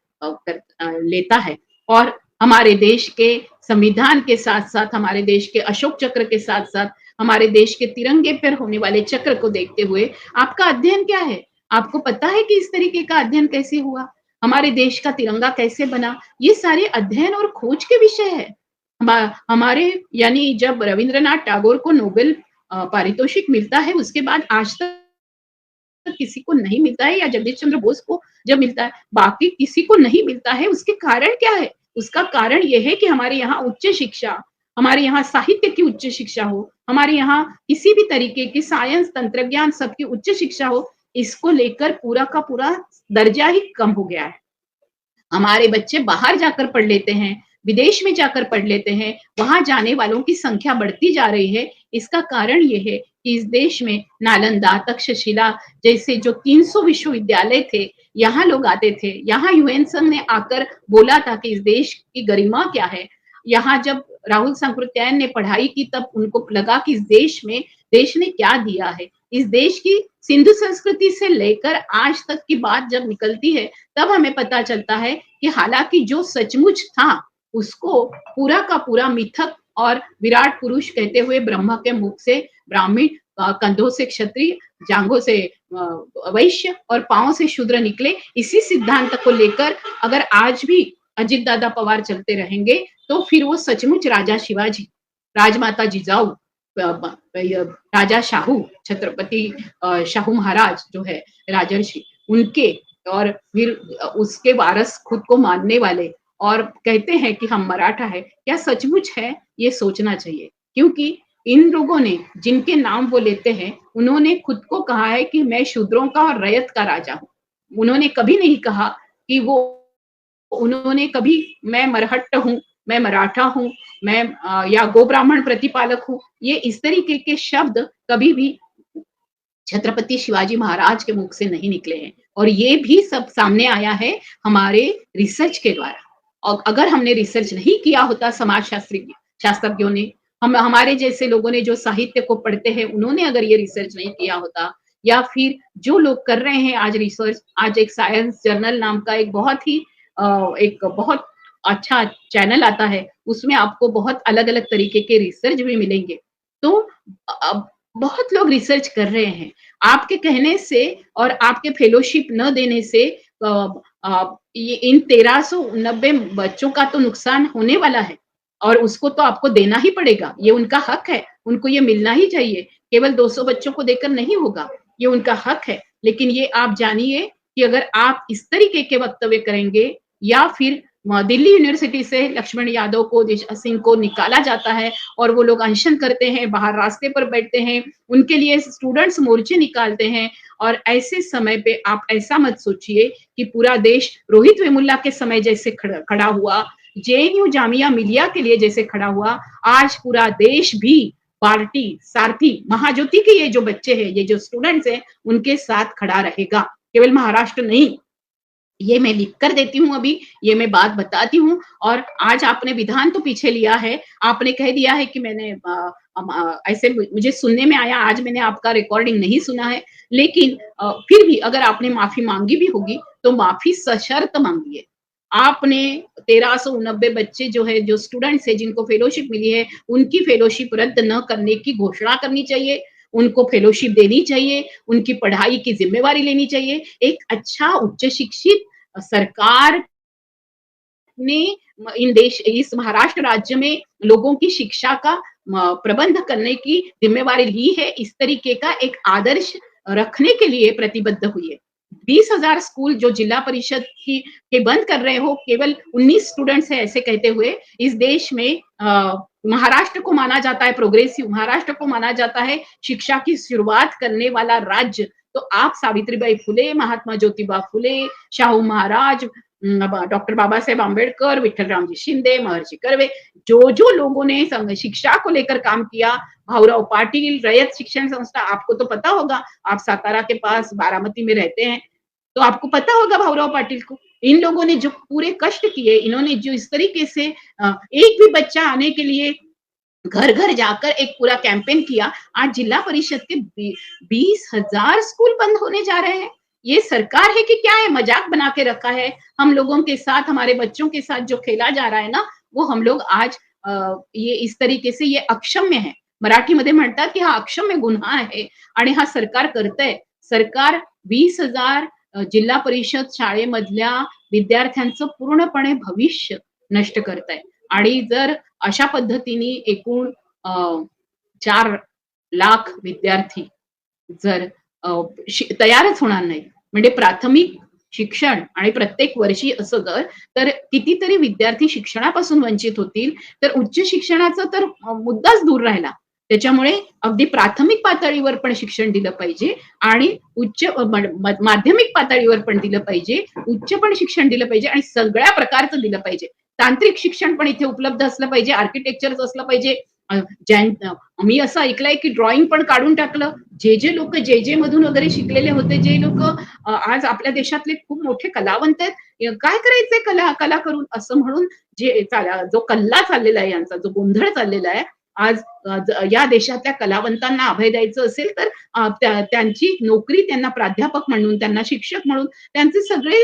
लेता है। और हमारे देश के संविधान के साथ साथ, हमारे देश के अशोक चक्र के साथ साथ, हमारे देश के तिरंगे पर होने वाले चक्र को देखते हुए आपका अध्ययन क्या है? आपको पता है कि इस तरीके का अध्ययन कैसे हुआ? हमारे देश का तिरंगा कैसे बना? ये सारे अध्ययन और खोज के विषय है। हमारे, यानी जब रविंद्रनाथ टैगोर को नोबेल पारितोषिक मिलता है, उसके बाद आज तक किसी को नहीं मिलता है, या जगदीश चंद्र बोस को जब मिलता है, बाकी किसी को नहीं मिलता है। उसके कारण क्या है? उसका कारण यह है कि हमारे यहाँ उच्च शिक्षा, हमारे यहाँ साहित्य की उच्च शिक्षा हो, हमारे यहाँ किसी भी तरीके की साइंस, तंत्रज्ञान, सबकी उच्च शिक्षा हो, इसको लेकर पूरा का पूरा दर्जा ही कम हो गया है। हमारे बच्चे बाहर जाकर पढ़ लेते हैं, विदेश में जाकर पढ़ लेते हैं, वहां जाने वालों की संख्या बढ़ती जा रही है। इसका कारण ये है कि इस देश में नालंदा, तक्षशिला जैसे जो 300 विश्वविद्यालय थे, यहाँ लोग आते थे। यहाँ यूएन संघ ने आकर बोला था कि इस देश की गरिमा क्या है। यहाँ जब राहुल सांकृत्यायन ने पढ़ाई की, तब उनको लगा कि इस देश में, देश ने क्या दिया है। इस देश की सिंधु संस्कृति से लेकर आज तक की बात जब निकलती है, तब हमें पता चलता है कि हालांकि जो सचमुच था, उसको पूरा का पूरा मिथक और विराट पुरुष कहते हुए ब्रह्मा के मुख से ब्राह्मण, कंधों से क्षत्रिय, जांघों से वैश्य और पांव से शूद्र निकले। इसी सिद्धांत को लेकर अगर आज भी अजित दादा पवार चलते रहेंगे, तो फिर वो सचमुच राजा शिवाजी, राजमाता जिजाऊ, राजा शाहू, छत्रपति शाहू महाराज जो है राजर्षि, उनके, और फिर उसके वारस खुद को मानने वाले, और कहते हैं कि हम मराठा है, क्या सचमुच है? ये सोचना चाहिए। क्योंकि इन लोगों ने, जिनके नाम वो लेते हैं, उन्होंने खुद को कहा है कि मैं शूद्रों का और रयत का राजा हूँ। उन्होंने कभी नहीं कहा कि वो, उन्होंने कभी मैं मरहट्ट हूँ, मैं मराठा हूँ, मैं या गो ब्राह्मण प्रतिपालक हूँ, ये इस तरीके के शब्द कभी भी छत्रपति शिवाजी महाराज के मुख से नहीं निकले हैं। और ये भी सब सामने आया है हमारे रिसर्च के द्वारा। और अगर हमने रिसर्च नहीं किया होता, समाज शास्त्रज्ञों ने, हमारे जैसे लोगों ने जो साहित्य को पढ़ते हैं, उन्होंने अगर ये रिसर्च नहीं किया होता, या फिर जो लोग कर रहे हैं आज रिसर्च, आज एक साइंस जर्नल नाम का एक बहुत ही एक बहुत अच्छा चैनल आता है, उसमें आपको बहुत अलग अलग तरीके के रिसर्च भी मिलेंगे। तो अब बहुत लोग रिसर्च कर रहे हैं। आपके कहने से और आपके फेलोशिप न देने से ये इन 1390 बच्चों का तो नुकसान होने वाला है, और उसको तो आपको देना ही पड़ेगा। ये उनका हक है, उनको ये मिलना ही चाहिए। केवल 200 बच्चों को देकर नहीं होगा, ये उनका हक है। लेकिन ये आप जानिए कि अगर आप इस तरीके के वक्तव्य करेंगे, या फिर दिल्ली यूनिवर्सिटी से लक्ष्मण यादव को, दिशा सिंह को निकाला जाता है, और वो लोग अनशन करते हैं, बाहर रास्ते पर बैठते हैं, उनके लिए स्टूडेंट्स मोर्चे निकालते हैं। और ऐसे समय पे आप ऐसा मत सोचिए कि पूरा देश रोहित वेमुल्ला के समय जैसे खड़ा हुआ, जेएनयू जामिया मिलिया के लिए जैसे खड़ा हुआ, आज पूरा देश भी पार्टी, सारथी, महाज्योति के ये जो बच्चे हैं, ये जो स्टूडेंट्स हैं, उनके साथ खड़ा रहेगा। केवल महाराष्ट्र नहीं, ये मैं लिख कर देती हूँ अभी, ये मैं बात बताती हूँ। और आज आपने विधान तो पीछे लिया है, आपने कह दिया है कि मैंने ऐसे मुझे सुनने में आया, आज मैंने आपका रिकॉर्डिंग नहीं सुना है, लेकिन फिर भी अगर आपने माफ़ी माँगी भी होगी, तो माफ़ी सशर्त माँगिए। आपने 1389 बच्चे जो है, जो स्टूडेंट्स हैं, जिनको फेलोशिप मिली है, उनकी फेलोशिप रद्द न करने की घोषणा करनी चाहिए, उनको फेलोशिप देनी चाहिए, उनकी पढ़ाई की ज़िम्मेवारी लेनी चाहिए। एक अच्छा उच्च शिक्षित सरकार ने इन देश इस महाराष्ट्र राज्य में लोगों की शिक्षा का प्रबंध करने की जिम्मेवारी ली है। इस तरीके का एक आदर्श रखने के लिए प्रतिबद्ध हुई है। 20,000 स्कूल जो जिला परिषद की के बंद कर रहे हो, केवल 19 स्टूडेंट्स है ऐसे कहते हुए इस देश में महाराष्ट्र को माना जाता है प्रोग्रेसिव, महाराष्ट्र को माना जाता है शिक्षा की शुरुआत करने वाला राज्य। तो आप सावित्रीबाई फुले, महात्मा ज्योतिबा फुले, शाहू महाराज, डॉक्टर बाबा साहेब आंबेडकर, विठ्ठलरामजी शिंदे, महर्षि कर्वे, जो लोगों ने शिक्षा को लेकर काम किया, भाऊराव पाटिल, रयत शिक्षण संस्था, आपको तो पता होगा, आप सातारा के पास बारामती में रहते हैं, तो आपको पता होगा भाऊराव पाटिल को। इन लोगों ने जो पूरे कष्ट किए, इन्होंने जो इस तरीके से एक भी बच्चा आने के लिए घर घर जाकर एक पूरा कैंपेन किया। आज जिला परिषद के 20,000 स्कूल बंद होने जा रहे हैं। ये सरकार है कि क्या है? मजाक बना के रखा है। हम लोगों के साथ, हमारे बच्चों के साथ जो खेला जा रहा है ना, वो हम लोग आज ये इस तरीके से ये अक्षम्य है. मराठीमध्ये म्हणतात की हा अक्षम्य गुन्हा आहे आणि हा सरकार करतंय. सरकार 20,000 जिल्हा परिषद शाळेमधल्या विद्यार्थ्यांचं पूर्णपणे भविष्य नष्ट करतंय. आणि जर अशा पद्धतीने एकूण 4 लाख विद्यार्थी जर तयारच होणार नाहीत, म्हणजे प्राथमिक शिक्षण आणि प्रत्येक वर्षी असं तर कितीतरी विद्यार्थी शिक्षणापासून वंचित होतील, तर उच्च शिक्षणाचा तर मुद्दाच दूर राहिला. त्याच्यामुळे अगदी प्राथमिक पातळीवर पण शिक्षण दिलं पाहिजे आणि उच्च माध्यमिक पातळीवर पण दिलं पाहिजे, उच्च पण शिक्षण दिलं पाहिजे आणि सगळ्या प्रकारचं दिलं पाहिजे. तांत्रिक शिक्षण पण इथे उपलब्ध असलं पाहिजे, आर्किटेक्चर असलं पाहिजे. मी असं ऐकलंय की ड्रॉइंग पण काढून टाकलं. जे लोक जे मधून वगैरे शिकलेले होते, जे लोक आज आपल्या देशातले खूप मोठे कलावंत आहेत, काय करायचंय कला करून असं म्हणून जो कल्ला चाललेला आहे, यांचा जो गोंधळ चाललेला आहे, आज या देशातल्या कलावंतांना अभय द्यायचं असेल तर त्यांची नोकरी, त्यांना प्राध्यापक म्हणून, त्यांना शिक्षक म्हणून त्यांचे सगळे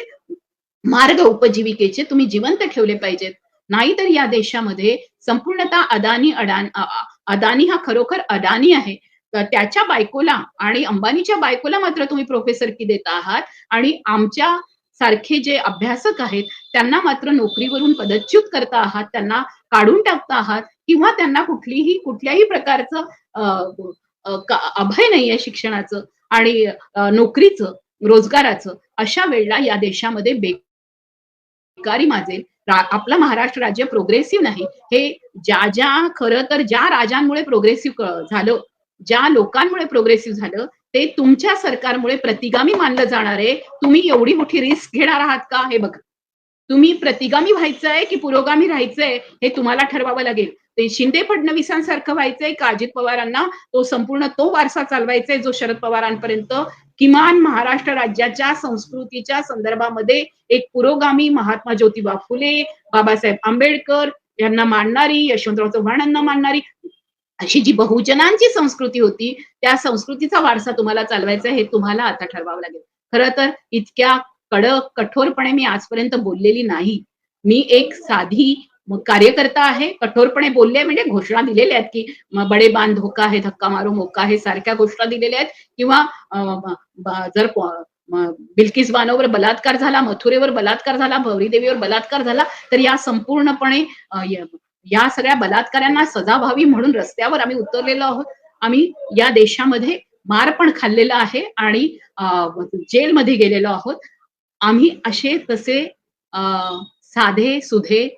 मार्ग उपजीविकेचे तुम्ही जिवंत ठेवले पाहिजेत. नाहीतर या देशामध्ये संपूर्णतः अदानी हा खरोखर अदानी आहे. त्याच्या बायकोला आणि अंबानीच्या बायकोला मात्र तुम्ही प्रोफेसरकी देता आहात आणि आमच्या सारखे जे अभ्यासक आहेत त्यांना मात्र नोकरीवरून पदच्युत करता आहात, त्यांना काढून टाकता आहात किंवा त्यांना कुठल्याही प्रकारचं अभय नाहीये शिक्षणाचं आणि नोकरीचं, रोजगाराचं. अशा वेळेला या देशामध्ये बेकारी माजेल. आपलं महाराष्ट्र राज्य प्रोग्रेसिव्ह नाही. हे खरं तर ज्या राजांमुळे प्रोग्रेसिव्ह झालं, ज्या लोकांमुळे प्रोग्रेसिव्ह झालं, ते तुमच्या सरकारमुळे प्रतिगामी मानलं जाणार आहे. तुम्ही एवढी मोठी रिस्क घेणार आहात का? हे बघा. तुम्ही प्रतिगामी व्हायचंय की पुरोगामी राहायचंय हे तुम्हाला ठरवावं लागेल. ते शिंदे फडणवीसांसारखं व्हायचंय का अजित पवारांना संपूर्ण तो वारसा चालवायचा आहे जो शरद पवारांपर्यंत किमान महाराष्ट्र राज्याच्या संस्कृतीच्या संदर्भामध्ये एक पुरोगामी महात्मा ज्योतिबा फुले, बाबासाहेब आंबेडकर यांना मानणारी, यशवंतराव चव्हाणांना मानणारी अशी जी बहुजनांची संस्कृती होती, त्या संस्कृतीचा वारसा तुम्हाला चालवायचा हे तुम्हाला आता ठरवावं लागेल. खरं तर इतक्या कडक, कठोरपणे मी आजपर्यंत बोललेली नाही. मी एक साधी कार्यकर्ता आहे. कठोरपणे बोलले म्हणजे घोषणा दिलेल्या आहेत की बडे बांध धोका है, धक्का मारो मोका है सारख्या घोषणा दिलेल्या आहेत किंवा जर बिल्किस बानोवर बलात्कार झाला, मथुरेवर बलात्कार झाला, भवरी देवीवर बलात्कार झाला, तर या संपूर्णपणे या सगळ्या बलात्कारांना सजा व्हावी म्हणून रस्त्यावर आम्ही उतरलेलो आहोत. आम्ही या देशामध्ये मार पण खाल्लेला आहे आणि जेलमध्ये गेलेलो आहोत. आम्ही असे तसे साधे सुधे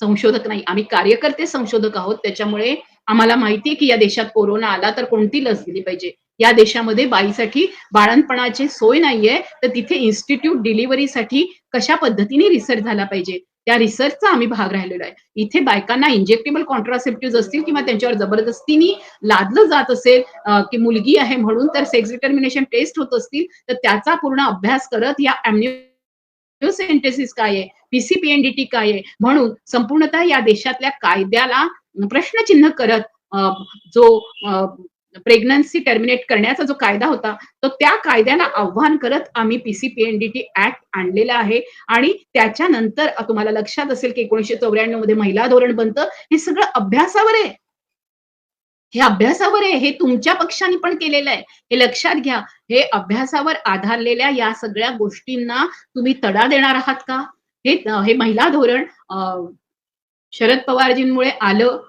संशोधक नाही. आम्ही कार्यकर्ते संशोधक आहोत. त्याच्यामुळे आम्हाला माहितीये की या देशात कोरोना आला तर कोणती लस दिली पाहिजे. या देशामध्ये बाईसाठी बाळंतपणाची सोय नाहीये, तर तिथे इन्स्टिट्यूट डिलिव्हरीसाठी कशा पद्धतीने रिसर्च झाला पाहिजे, त्या रिसर्चचा आम्ही भाग राहिलेलो आहे. इथे बायकांना इंजेक्टेबल कॉन्ट्रासेप्टिव्ह असतील किंवा त्यांच्यावर जबरदस्तीने लादलं जात असेल की मुलगी आहे म्हणून तर सेक्स डिटर्मिनेशन टेस्ट होत असतील, तर त्याचा पूर्ण अभ्यास करत या बायोसिंथेसिस काय आहे? पी-सी-पी-एन-डी-टी काय आहे? म्हणून संपूर्णतः या देशातल्या कायद्याला प्रश्नचिन्ह करत अ, जो प्रेग्नन्सी टर्मिनेट करण्याचा जो कायदा होता, तो त्या कायद्याला आव्हान करत आम्ही पी-सी-पी-एन-डी-टी ॲक्ट आणलेला आहे आणि त्याच्यानंतर तुम्हाला लक्षात असेल की 1994 मध्ये महिला धोरण बनतं. हे सगळं अभ्यासावर आहे. हे अभ्यासावर आहे. हे तुमच्या पक्षाने पण केलेलं आहे. हे लक्षात घ्या. हे अभ्यासावर आधारलेल्या या सगळ्या गोष्टींना तुम्ही तडा देणार आहात का? हे महिला धोरण शरद पवारजींमुळे आलं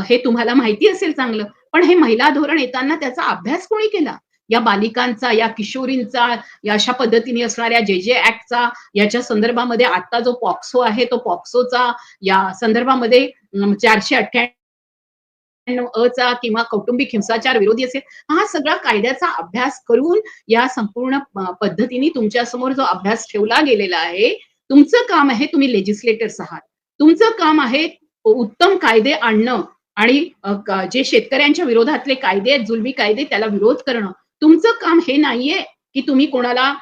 हे तुम्हाला माहिती असेल चांगलं. पण हे महिला धोरण येताना त्याचा अभ्यास कोणी केला? या बालिकांचा, या किशोरींचा, या अशा पद्धतीने असणाऱ्या जे ॲक्टचा, याच्या संदर्भामध्ये आता जो पॉक्सो आहे, तो पॉक्सोचा या संदर्भामध्ये 498 चा किंवा कौटुंबिक हिंसाचार विरोधी असेल, हा सगळा कायद्याचा अभ्यास करून या संपूर्ण पद्धतीने तुमच्यासमोर जो अभ्यास ठेवला गेलेला आहे, तुमचं काम आहे, तुम्ही लेजिस्लेटर्स आहात. तुमचं काम आहे उत्तम कायदे आणणं आणि जे शेतकऱ्यांच्या विरोधातले कायदे आहेत, जुलमी कायदे त्याला विरोध करणं. तुमचं काम हे नाहीये, की तुम्ही कोणाला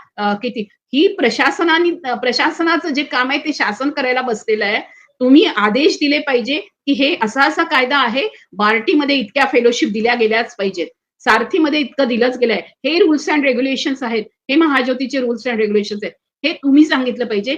किती ही प्रशासनाचं जे काम आहे ते शासन करायला बसलेलं आहे. तुम्ही आदेश दिले पाहिजे, की हे असा-असा कायदा आहे, बार्टीमध्ये इतक्या फेलोशिप दिल्या गेल्याच पाहिजेत. सारथीमध्ये इतकं दिलंच गेलंय. हे रूल्स एंड रेग्युलेशन्स आहेत. हे महाज्योतीचे रूल्स एंड रेग्युलेशन्स आहेत. हे तुम्ही सांगितलं पाहिजे.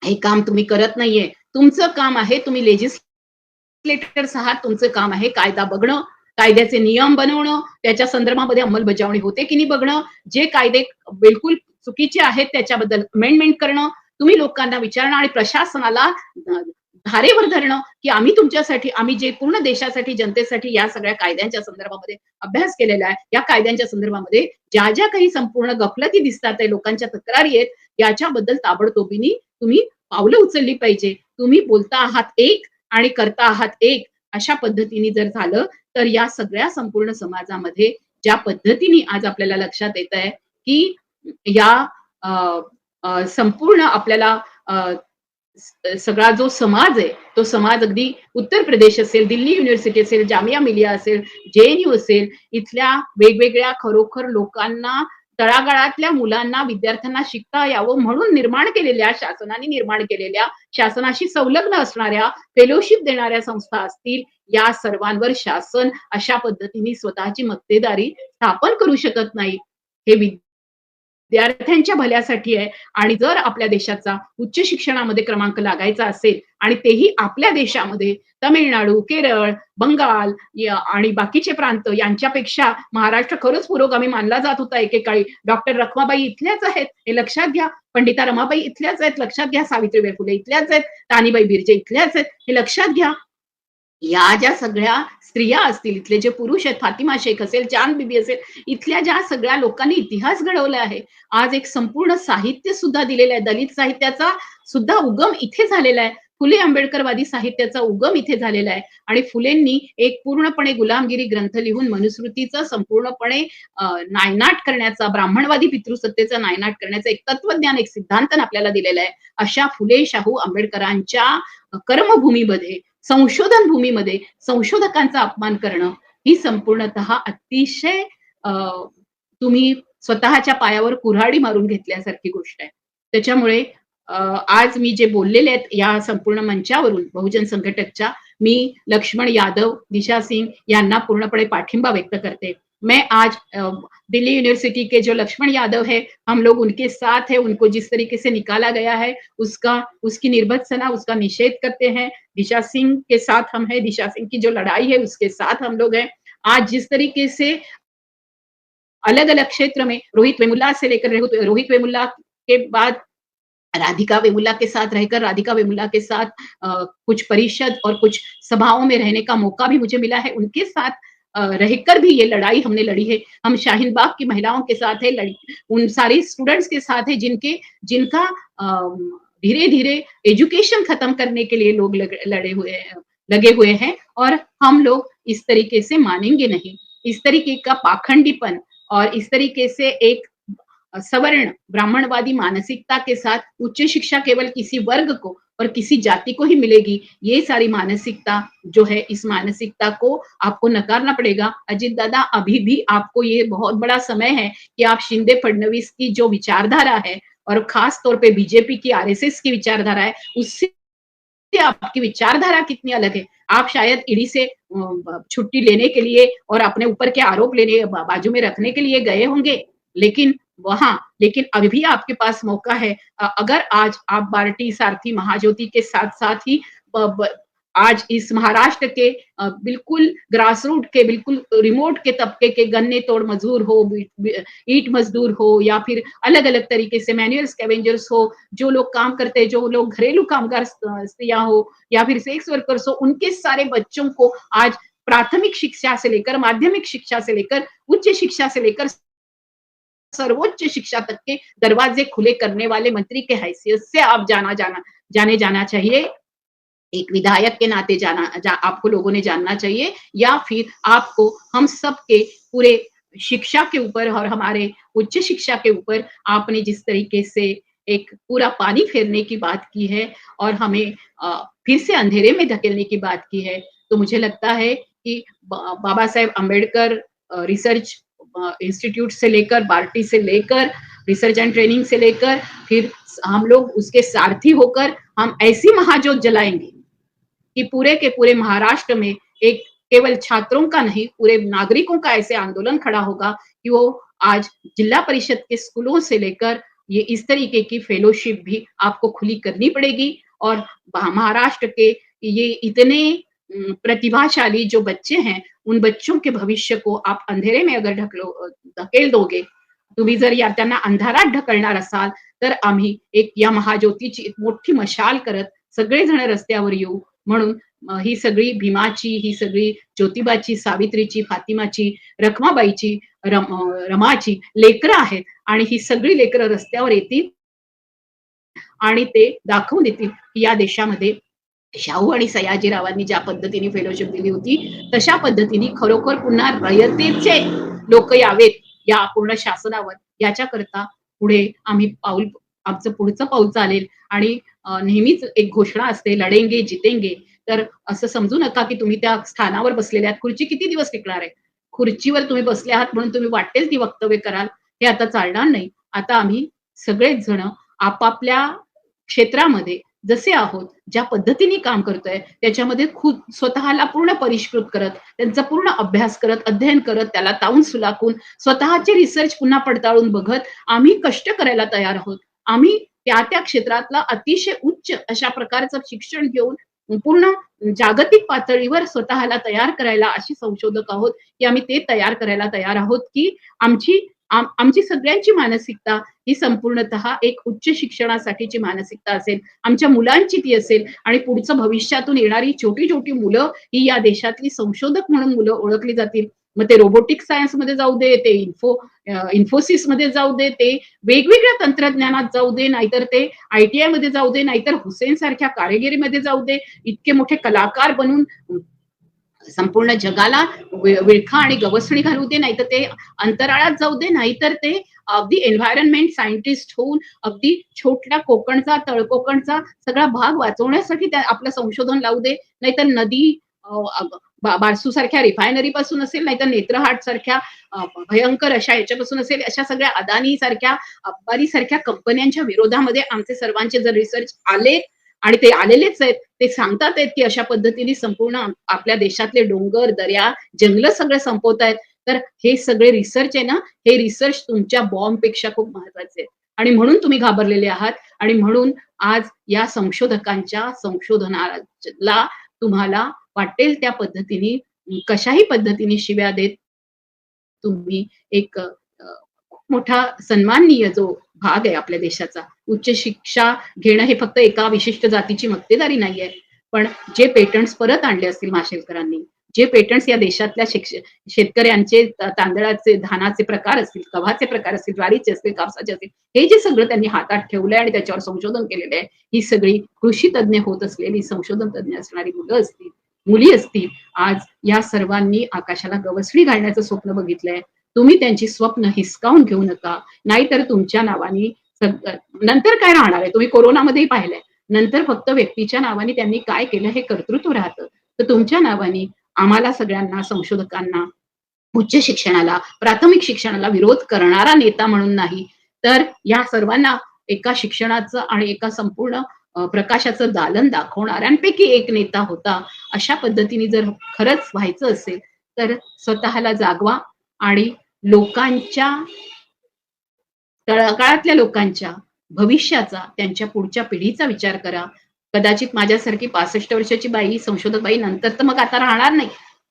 हे काम तुम्ही करत नाहीये. तुमचं काम आहे तुम्ही लेजिस्लेटर्स आहात. तुमचं काम आहे कायदा बघणं, कायद्याचे नियम बनवणं, त्याच्या संदर्भामध्ये अंमलबजावणी होते की नाही बघणं, जे कायदे बिलकुल चुकीचे आहेत त्याच्याबद्दल अमेंडमेंट करणं, तुम्ही लोकांना विचारणं आणि प्रशासनाला धारेवर धरणं, की आम्ही तुमच्यासाठी, आम्ही जे पूर्ण देशासाठी, जनतेसाठी या सगळ्या कायद्यांच्या संदर्भामध्ये अभ्यास केलेला आहे. या कायद्यांच्या संदर्भामध्ये ज्या काही संपूर्ण गफलती दिसतात आहे, लोकांच्या तक्रारी आहेत, याच्याबद्दल ताबडतोबीने तुम्ही पावलं उचलली पाहिजे. तुम्ही बोलता आहात एक आणि करता आहात एक. अशा पद्धतीने जर झालं, तर या सगळ्या संपूर्ण समाजामध्ये ज्या पद्धतीने आज आपल्याला लक्षात येतंय, की या अ, संपूर्ण आपल्याला सगळा जो समाज आहे, तो समाज अगदी उत्तर प्रदेश असेल, दिल्ली युनिव्हर्सिटी असेल, जामिया मिलिया असेल, जे-एन-यू असेल, इथल्या वेगवेगळ्या खरोखर लोकांना, तळागाळातल्या मुलांना, विद्यार्थ्यांना शिकता यावं म्हणून शासनाने निर्माण केलेल्या, शासनाशी संलग्न असणाऱ्या, फेलोशिप देणाऱ्या संस्था असतील, या सर्वांवर शासन अशा पद्धतीने स्वतःची मक्तेदारी स्थापन करू शकत नाही. हे विद्यार्थ्यांच्या भल्यासाठी आहे आणि जर आपल्या देशाचा उच्च शिक्षणामध्ये क्रमांक लागायचा असेल आणि तेही आपल्या देशामध्ये तमिळनाडू, केरळ, बंगाल आणि बाकीचे प्रांत यांच्यापेक्षा महाराष्ट्र खरंच पुरोगामी मानला जात होता एकेकाळी. डॉक्टर रखमाबाई इथल्याच आहेत, हे लक्षात घ्या. पंडिता रमाबाई इथल्याच आहेत, लक्षात घ्या. सावित्रीबाई फुले इथल्याच आहेत, तानीबाई बिर्जे इथल्याच आहेत, हे लक्षात घ्या. या ज्या सगळ्या स्त्रिया असतील, इथले जे पुरुष आहेत, फातिमा शेख असेल, चांद बिबी असेल, इथल्या ज्या सगळ्या लोकांनी इतिहास घडवला आहे. आज एक संपूर्ण साहित्य सुद्धा दिलेलं आहे. दलित साहित्याचा सुद्धा उगम इथे झालेला आहे. फुले आंबेडकरवादी साहित्याचा उगम इथे झालेला आहे आणि फुलेंनी एक पूर्णपणे गुलामगिरी ग्रंथ लिहून मनुस्मृतीचा संपूर्णपणे नायनाट करण्याचा, ब्राह्मणवादी पितृसत्तेचा नायनाट करण्याचा एक तत्वज्ञान, एक सिद्धांत आपल्याला दिलेला आहे. अशा फुले शाहू आंबेडकरांच्या कर्मभूमीमध्ये, संशोधन भूमीमध्ये संशोधकांचा अपमान करणं ही संपूर्णतः अतिशय तुम्ही स्वतःच्या पायावर कुऱ्हाडी मारून घेतल्यासारखी गोष्ट आहे. त्याच्यामुळे आज मी जे बोललेले आहेत या संपूर्ण मंचावरून बहुजन संघटकच्या, मी लक्ष्मण यादव, दिशा सिंग यांना पूर्णपणे पाठिंबा व्यक्त करते. मैं आज दिल्ली यूनिवर्सिटी के जो लक्ष्मण यादव है, हम लोग उनके साथ हैं, उनको जिस तरीके से निकाला गया है, उसकी निर्भत्सना, उसका निषेध करते हैं। दिशा सिंह के साथ हम हैं, दिशा सिंह की जो लड़ाई है उसके साथ हम लोग हैं। आज जिस तरीके से अलग-अलग क्षेत्र में रोहित वेमुला से लेकर रोहित वेमुला के बाद राधिका वेमुला के साथ रहकर, राधिका वेमुला के साथ कुछ परिषद और कुछ सभाओं में रहने का मौका भी मुझे मिला है। उनके साथ रहकर भी ये लड़ाई हमने लड़ी है। हम शाहीन बाग की महिलाओं के साथ है, उन सारी स्टूडेंट्स के साथ है जिनका धीरे-धीरे एजुकेशन खत्म करने के लिए लोग लगे हुए हैं और हम लोग इस तरीके से मानेंगे नहीं। इस तरीके का पाखंडीपन और इस तरीके से एक सवर्ण ब्राह्मणवादी मानसिकता के साथ उच्च शिक्षा केवल किसी वर्ग को और किसी जाति को ही मिलेगी, ये सारी मानसिकता जो है, इस मानसिकता को आपको नकारना पड़ेगा। अजित दादा, अभी भी आपको ये बहुत बड़ा समय है कि आप शिंदे फडणवीस की जो विचारधारा है और खास तौर पे बीजेपी की, आरएसएस की विचारधारा है, उससे आपकी विचारधारा कितनी अलग है। आप शायद ईडी से छुट्टी लेने के लिए और अपने ऊपर के आरोप लेने बाजू में रखने के लिए गए होंगे, लेकिन लेकिन अभी भी आपके पास मौका है। अगर आज आप बार्टी, सारथी, महाज्योति के साथ-साथ ही आज इस महाराष्ट्र के बिल्कुल ग्रास रूट के, बिल्कुल रिमोट के तबके के गन्ने तोड़ मजदूर हो, ईंट मजदूर हो, या फिर अलग-अलग तरीके से मैनुअल स्कैवेंजर्स हो, जो लोग काम करते हैं, जो लोग घरेलू कामगार स्त्रियां हो, या फिर सेक्स वर्कर्स हो, उनके सारे बच्चों को आज प्राथमिक शिक्षा से लेकर, माध्यमिक शिक्षा से लेकर, उच्च शिक्षा से लेकर सर्वोच्च शिक्षा तक के दरवाजे खुले करने वाले मंत्री के हैसियत से आप जाने जाना चाहिए। एक विधायक के नाते आपको लोगों ने जानना चाहिए, या फिर आपको हम सब के पूरे शिक्षा के ऊपर और हमारे उच्च शिक्षा के ऊपर आपने जिस तरीके से एक पूरा पानी फेरने की बात की है और हमें फिर से अंधेरे में धकेलने की बात की है, तो मुझे लगता है कि बाबा साहेब अम्बेडकर रिसर्च इंस्टीट्यूट से लेकर, बार्टी से लेकर, रिसर्च एंड ट्रेनिंग से लेकर, फिर हम लोग उसके सारथी होकर हम ऐसी महाज्योत जलाएंगे कि पूरे के पूरे महाराष्ट्र में एक केवल छात्रों का नहीं, पूरे नागरिकों का ऐसे आंदोलन खड़ा होगा कि वो आज जिला परिषद के स्कूलों से लेकर ये इस तरीके की फेलोशिप भी आपको खुली करनी पड़ेगी। और महाराष्ट्र के ये इतने प्रतिभाशाली जो बच्चे हैं, उन बच्चों के भविष्य को आप अंधेरे में अगर धकेल दोगे, तुम्ही जर या त्यांना अंधारात ढकलणार असाल, तर आम्ही एक या महाज्योतीची एक मोठी मशाल करत सगळेजण रस्त्यावर येऊ। म्हणून ही सगळी भीमाची, ही सगळी ज्योतिबाची, सावित्रीची, फातिमाची, रखमाबाईची, रमाची लेकरं आहेत आणि ही सगळी लेकरं रस्त्यावर येतील आणि ते दाखवून देतील की या देशामध्ये शाहू आणि सयाजीरावांनी ज्या पद्धतीने फेलोशिप दिली होती, तशा पद्धतीने खरोखर पुन्हा रयतेचे लोक यावेत या पूर्ण शासनावर, याच्याकरता पुढे आमचं पुढचं पाऊल चालेल. आणि नेहमीच एक घोषणा असते, लढेंगे जितेंगे. तर असं समजू नका की तुम्ही त्या स्थानावर बसलेले आहात. खुर्ची किती दिवस टिकणार आहे? खुर्चीवर तुम्ही बसले आहात म्हणून तुम्ही वाटेल ती वक्तव्य कराल, हे आता चालणार नाही. आता आम्ही सगळेच जण आपापल्या क्षेत्रामध्ये जसे आहोत, ज्या पद्धतीने काम करतोय, त्याच्यामध्ये खुद स्वतःला पूर्ण परिष्कृत करत, त्यांचा पूर्ण अभ्यास करत, अध्ययन करत, त्याला तावून सुलाखून, स्वतःचे रिसर्च पुन्हा पडताळून बघत आम्ही कष्ट करायला तयार आहोत. आम्ही त्या क्षेत्रातला अतिशय उच्च अशा प्रकारचं शिक्षण घेऊन पूर्ण जागतिक पातळीवर स्वतःला तयार करायला अशी संशोधक आहोत, की आम्ही ते तयार करायला तयार आहोत, की आमची सगळ्यांची मानसिकता ही संपूर्णतः एक उच्च शिक्षणासाठीची मानसिकता असेल, आमच्या मुलांची ती असेल आणि पुढचं भविष्यातून येणारी छोटी-छोटी मुलं ही या देशातली संशोधक म्हणून मुलं ओळखली जातील. मग ते रोबोटिक सायन्स मध्ये जाऊ दे, ते इन्फोसिस मध्ये जाऊ दे, ते वेगवेगळ्या तंत्रज्ञानात जाऊ दे, नाहीतर ते आयटीआय मध्ये जाऊ दे, नाहीतर हुसेन सारख्या कारागिरीमध्ये जाऊ दे, इतके मोठे कलाकार बनून संपूर्ण जगाला विळखा आणि गवसणी घालू दे, नाहीतर ते अंतराळात जाऊ दे, नाहीतर ते अगदी एन्व्हायरमेंट सायंटिस्ट होऊन अगदी छोट्या कोकणचा, तळकोकणचा सगळा भाग वाचवण्यासाठी आपलं संशोधन लावू दे, नाहीतर नदी बारसू सारख्या रिफायनरी पासून असेल, नाहीतर नेत्रहाट सारख्या भयंकर अशा याच्यापासून असेल, अशा सगळ्या अदानी सारख्या, अंबानी सारख्या कंपन्यांच्या विरोधामध्ये आमचे सर्वांचे जर रिसर्च आले आणि ते आलेलेच आहेत, ते सांगतात आहेत की अशा पद्धतीने संपूर्ण आपल्या देशातले डोंगर, दर्या, जंगल सगळं संपवतायत. तर हे सगळे रिसर्च आहे ना, हे रिसर्च तुमच्या बॉम्बपेक्षा खूप महत्वाचे आहे आणि म्हणून तुम्ही घाबरलेले आहात आणि म्हणून आज या संशोधकांच्या संशोधनाला तुम्हाला वाटेल त्या पद्धतीने, कशाही पद्धतीने शिव्या देत तुम्ही एक खूप मोठा सन्माननीय जो भाग आहे आपल्या देशाचा, उच्च शिक्षा घेणं हे फक्त एका विशिष्ट जातीची मक्तेदारी नाहीये. पण जे पेटंट्स परत आणले असतील माशेलकरांनी, जे पेटंट्स या देशातल्या शेतकऱ्यांचे तांदळाचे, धानाचे प्रकार असतील, गव्हाचे प्रकार असतील, ज्वारीचे असतील, कापसाचे असतील, हे जे सगळं त्यांनी हातात ठेवलंय आणि त्याच्यावर संशोधन केलेलं आहे, ही सगळी कृषी तज्ञ होत असलेली, संशोधन तज्ञ असणारी मुलं असतील, मुली असतील, आज या सर्वांनी आकाशाला गवसणी घालण्याचं स्वप्न बघितलंय. तुम्ही त्यांची स्वप्न हिसकावून घेऊ नका, नाहीतर तुमच्या नावाने नंतर काय राहणार आहे? तुम्ही कोरोनामध्येही पाहिलंय, नंतर फक्त व्यक्तीच्या नावाने त्यांनी काय केलं हे कर्तृत्व राहतं. तर तुमच्या नावाने आम्हाला सगळ्यांना, संशोधकांना, उच्च शिक्षणाला, प्राथमिक शिक्षणाला विरोध करणारा नेता म्हणून नाही, तर या सर्वांना एका शिक्षणाचं आणि एका संपूर्ण प्रकाशाचं दालन दाखवणाऱ्यांपैकी एक नेता होता. अशा पद्धतीने जर खरंच व्हायचं असेल, तर स्वतःला जागवा आणि लोकांच्या तळागाळातल्या लोकांच्या भविष्याचा, त्यांच्या पुढच्या पिढीचा विचार करा. कदाचित माझ्यासारखी 65 वर्षाची बाई, संशोधक बाई नंतर तर मग आता राहणार नाही.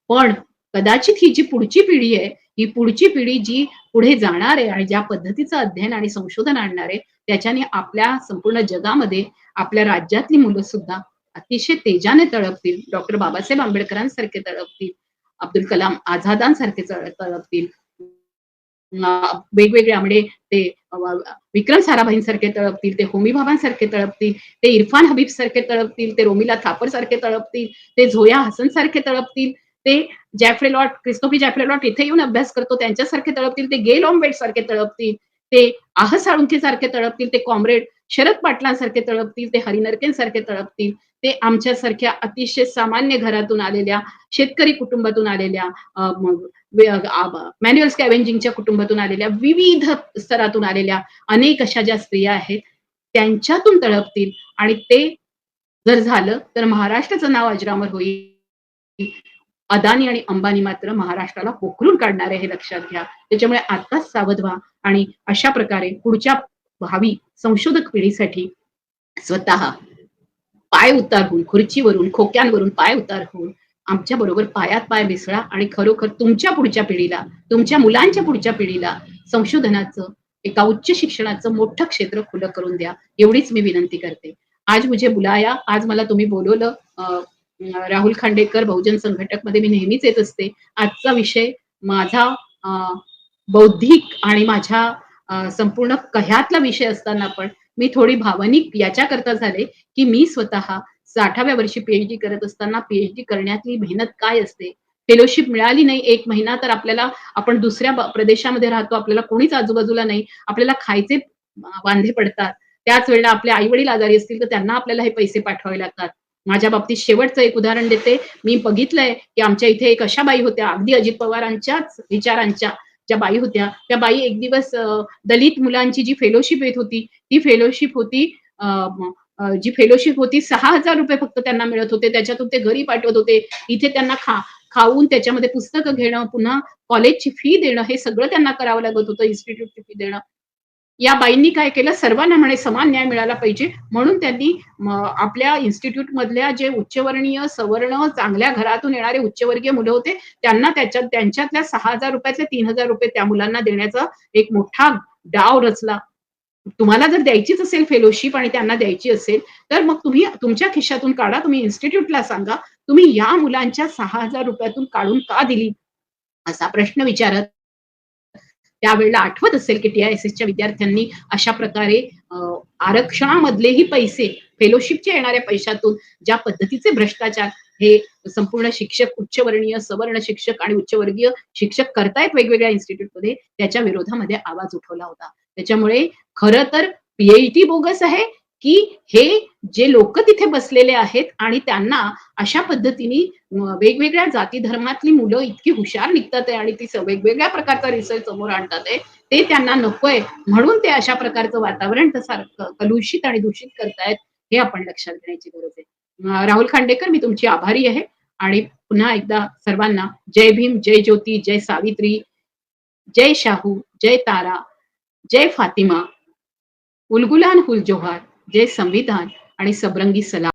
पण कदाचित ही जी पुढची पिढी आहे, ही पुढची पिढी जी पुढे जाणार आहे आणि ज्या पद्धतीचं अध्ययन आणि संशोधन आणणार आहे, त्याच्याने आपल्या संपूर्ण जगामध्ये आपल्या राज्यातली मुलं सुद्धा अतिशय तेजाने तळपतील. डॉक्टर बाबासाहेब आंबेडकरांसारखे तळपतील. अब्दुल कलाम आझादांसारखे तळपतील. वेगवेगळे म्हणजे ते विक्रम साराभाईंसारखे तळपतील, ते होमी भाभांसारखे तळपतील, ते इरफान हबीब सारखे तळपतील, ते रोमिला थापर सारखे तळपतील, ते झोया हसन सारखे तळपतील, ते जॅफ्रे लॉट क्रिस्तोफी जॅफ्रे लॉट इथे येऊन अभ्यास करतो त्यांच्यासारखे तळपतील, ते गेल ऑम्बेट सारखे तळपतील, ते आह साळुंखे सारखे तळपतील, ते कॉम्रेड शरद पाटलांसारखे तळपतील, ते हरिनरकेन सारखे तळपतील, ते आमच्यासारख्या अतिशय सामान्य घरातून आलेल्या शेतकरी कुटुंबातून आलेल्या मॅन्युअल स्कॅव्हेंजिंगच्या कुटुंबातून आलेल्या विविध स्तरातून आलेल्या अनेक अशा ज्या स्त्रिया आहेत त्यांच्यातून तळपतील आणि ते जर झालं तर महाराष्ट्राचं नाव अजरामर होईल. अदानी आणि अंबानी मात्र महाराष्ट्राला पोखरून काढणार आहे हे लक्षात घ्या. त्याच्यामुळे आताच सावध व्हा आणि अशा प्रकारे पुढच्या भावी संशोधक पिढीसाठी स्वतः पाय उतार होऊन, खुर्चीवरून, खोक्यांवरून पाय उतार होऊन आमच्या बरोबर पायात पाय मिसळा आणि खरोखर तुमच्या पुढच्या पिढीला, तुमच्या मुलांच्या पुढच्या पिढीला संशोधनाचं, एका उच्च शिक्षणाचं मोठं क्षेत्र खुलं करून द्या. एवढीच मी विनंती करते. आज मुझे बुलाया, आज मला तुम्ही बोलवलं. राहुल खांडेकर बहुजन संघटक मध्ये मी नेहमीच येत असते. आजचा विषय माझा बौद्धिक आणि माझ्या संपूर्ण कह्यातला विषय असताना पण मी थोडी भावनिक याच्याकरता झाले, की मी स्वतः 60व्या वर्षी पीएचडी करत असताना पीएचडी करण्यातली मेहनत काय असते. फेलोशिप मिळाली नाही 1 महिना तर आपल्याला आपण दुसऱ्या प्रदेशामध्ये राहतो. आपल्याला कोणीच आजूबाजूला नाही. आपल्याला खायचे वांधे पडतात. त्याच वेळेला आपले आई-वडील आजारी असतील तर त्यांना आपल्याला हे पैसे पाठवावे लागतात. माझ्या बाबतीत शेवटचं एक उदाहरण देते. मी बघितलंय, की आमच्या इथे एक अशा बाई होत्या, अगदी अजित पवारांच्याच विचारांच्या ज्या बाई होत्या, त्या बाई एक दिवस दलित मुलांची जी फेलोशिप येत होती, ती फेलोशिप होती जी फेलोशिप होती ₹6,000 फक्त त्यांना मिळत होते. त्याच्यातून ते घरी पाठवत होते. इथे त्यांना खाऊन त्याच्यामध्ये पुस्तकं घेणं, पुन्हा कॉलेजची फी देणं, हे सगळं त्यांना करावं लागत होतं. इन्स्टिट्यूटची फी देणं. या बाईंनी काय केलं, सर्वांना म्हणे समान न्याय मिळाला पाहिजे म्हणून त्यांनी आपल्या इन्स्टिट्यूट मधल्या जे उच्चवर्णीय, सवर्ण, चांगल्या घरातून येणारे उच्चवर्गीय मुलं होते, त्यांना त्यांच्यातल्या ₹6,000 ₹3,000 त्या मुलांना देण्याचा एक मोठा डाव रचला. तुम्हाला जर द्यायचीच असेल फेलोशिप आणि त्यांना द्यायची असेल, तर मग तुम्ही तुमच्या खिशातून काढा. तुम्ही इन्स्टिट्यूटला सांगा, तुम्ही या मुलांच्या ₹6,000 काढून का दिली? असा प्रश्न विचारत त्यावेळेला आठवत असेल की टी-आय-एस-एसच्या विद्यार्थ्यांनी अशा प्रकारे आरक्षणामधलेही पैसे, फेलोशिपच्या येणाऱ्या पैशातून ज्या पद्धतीचे भ्रष्टाचार हे संपूर्ण शिक्षक, उच्चवर्णीय, सवर्ण शिक्षक आणि उच्चवर्गीय शिक्षक करतायत वेगवेगळ्या इन्स्टिट्यूटमध्ये, त्याच्या विरोधामध्ये आवाज उठवला होता. त्याच्यामुळे खरं तर पी बोगस आहे, की हे जे लोक तिथे बसलेले आहेत आणि त्यांना अशा पद्धतीने वेगवेगळ्या जाती धर्मातली मुलं इतकी हुशार निघतात आहे आणि ती वेगवेगळ्या प्रकारचा रिसर्च समोर आणतात आहे, ते त्यांना नकोय म्हणून ते अशा प्रकारचं वातावरण कलुषित आणि दूषित करतायत, हे आपण लक्षात घेण्याची गरज आहे. राहुल खांडेकर, मी तुमची आभारी आहे आणि पुन्हा एकदा सर्वांना जय भीम, जय ज्योती, जय सावित्री, जय शाहू, जय तारा, जय फातिमा, उलगुलान हुल जोहार, जय संविधान आणि सबरंगी सलाम.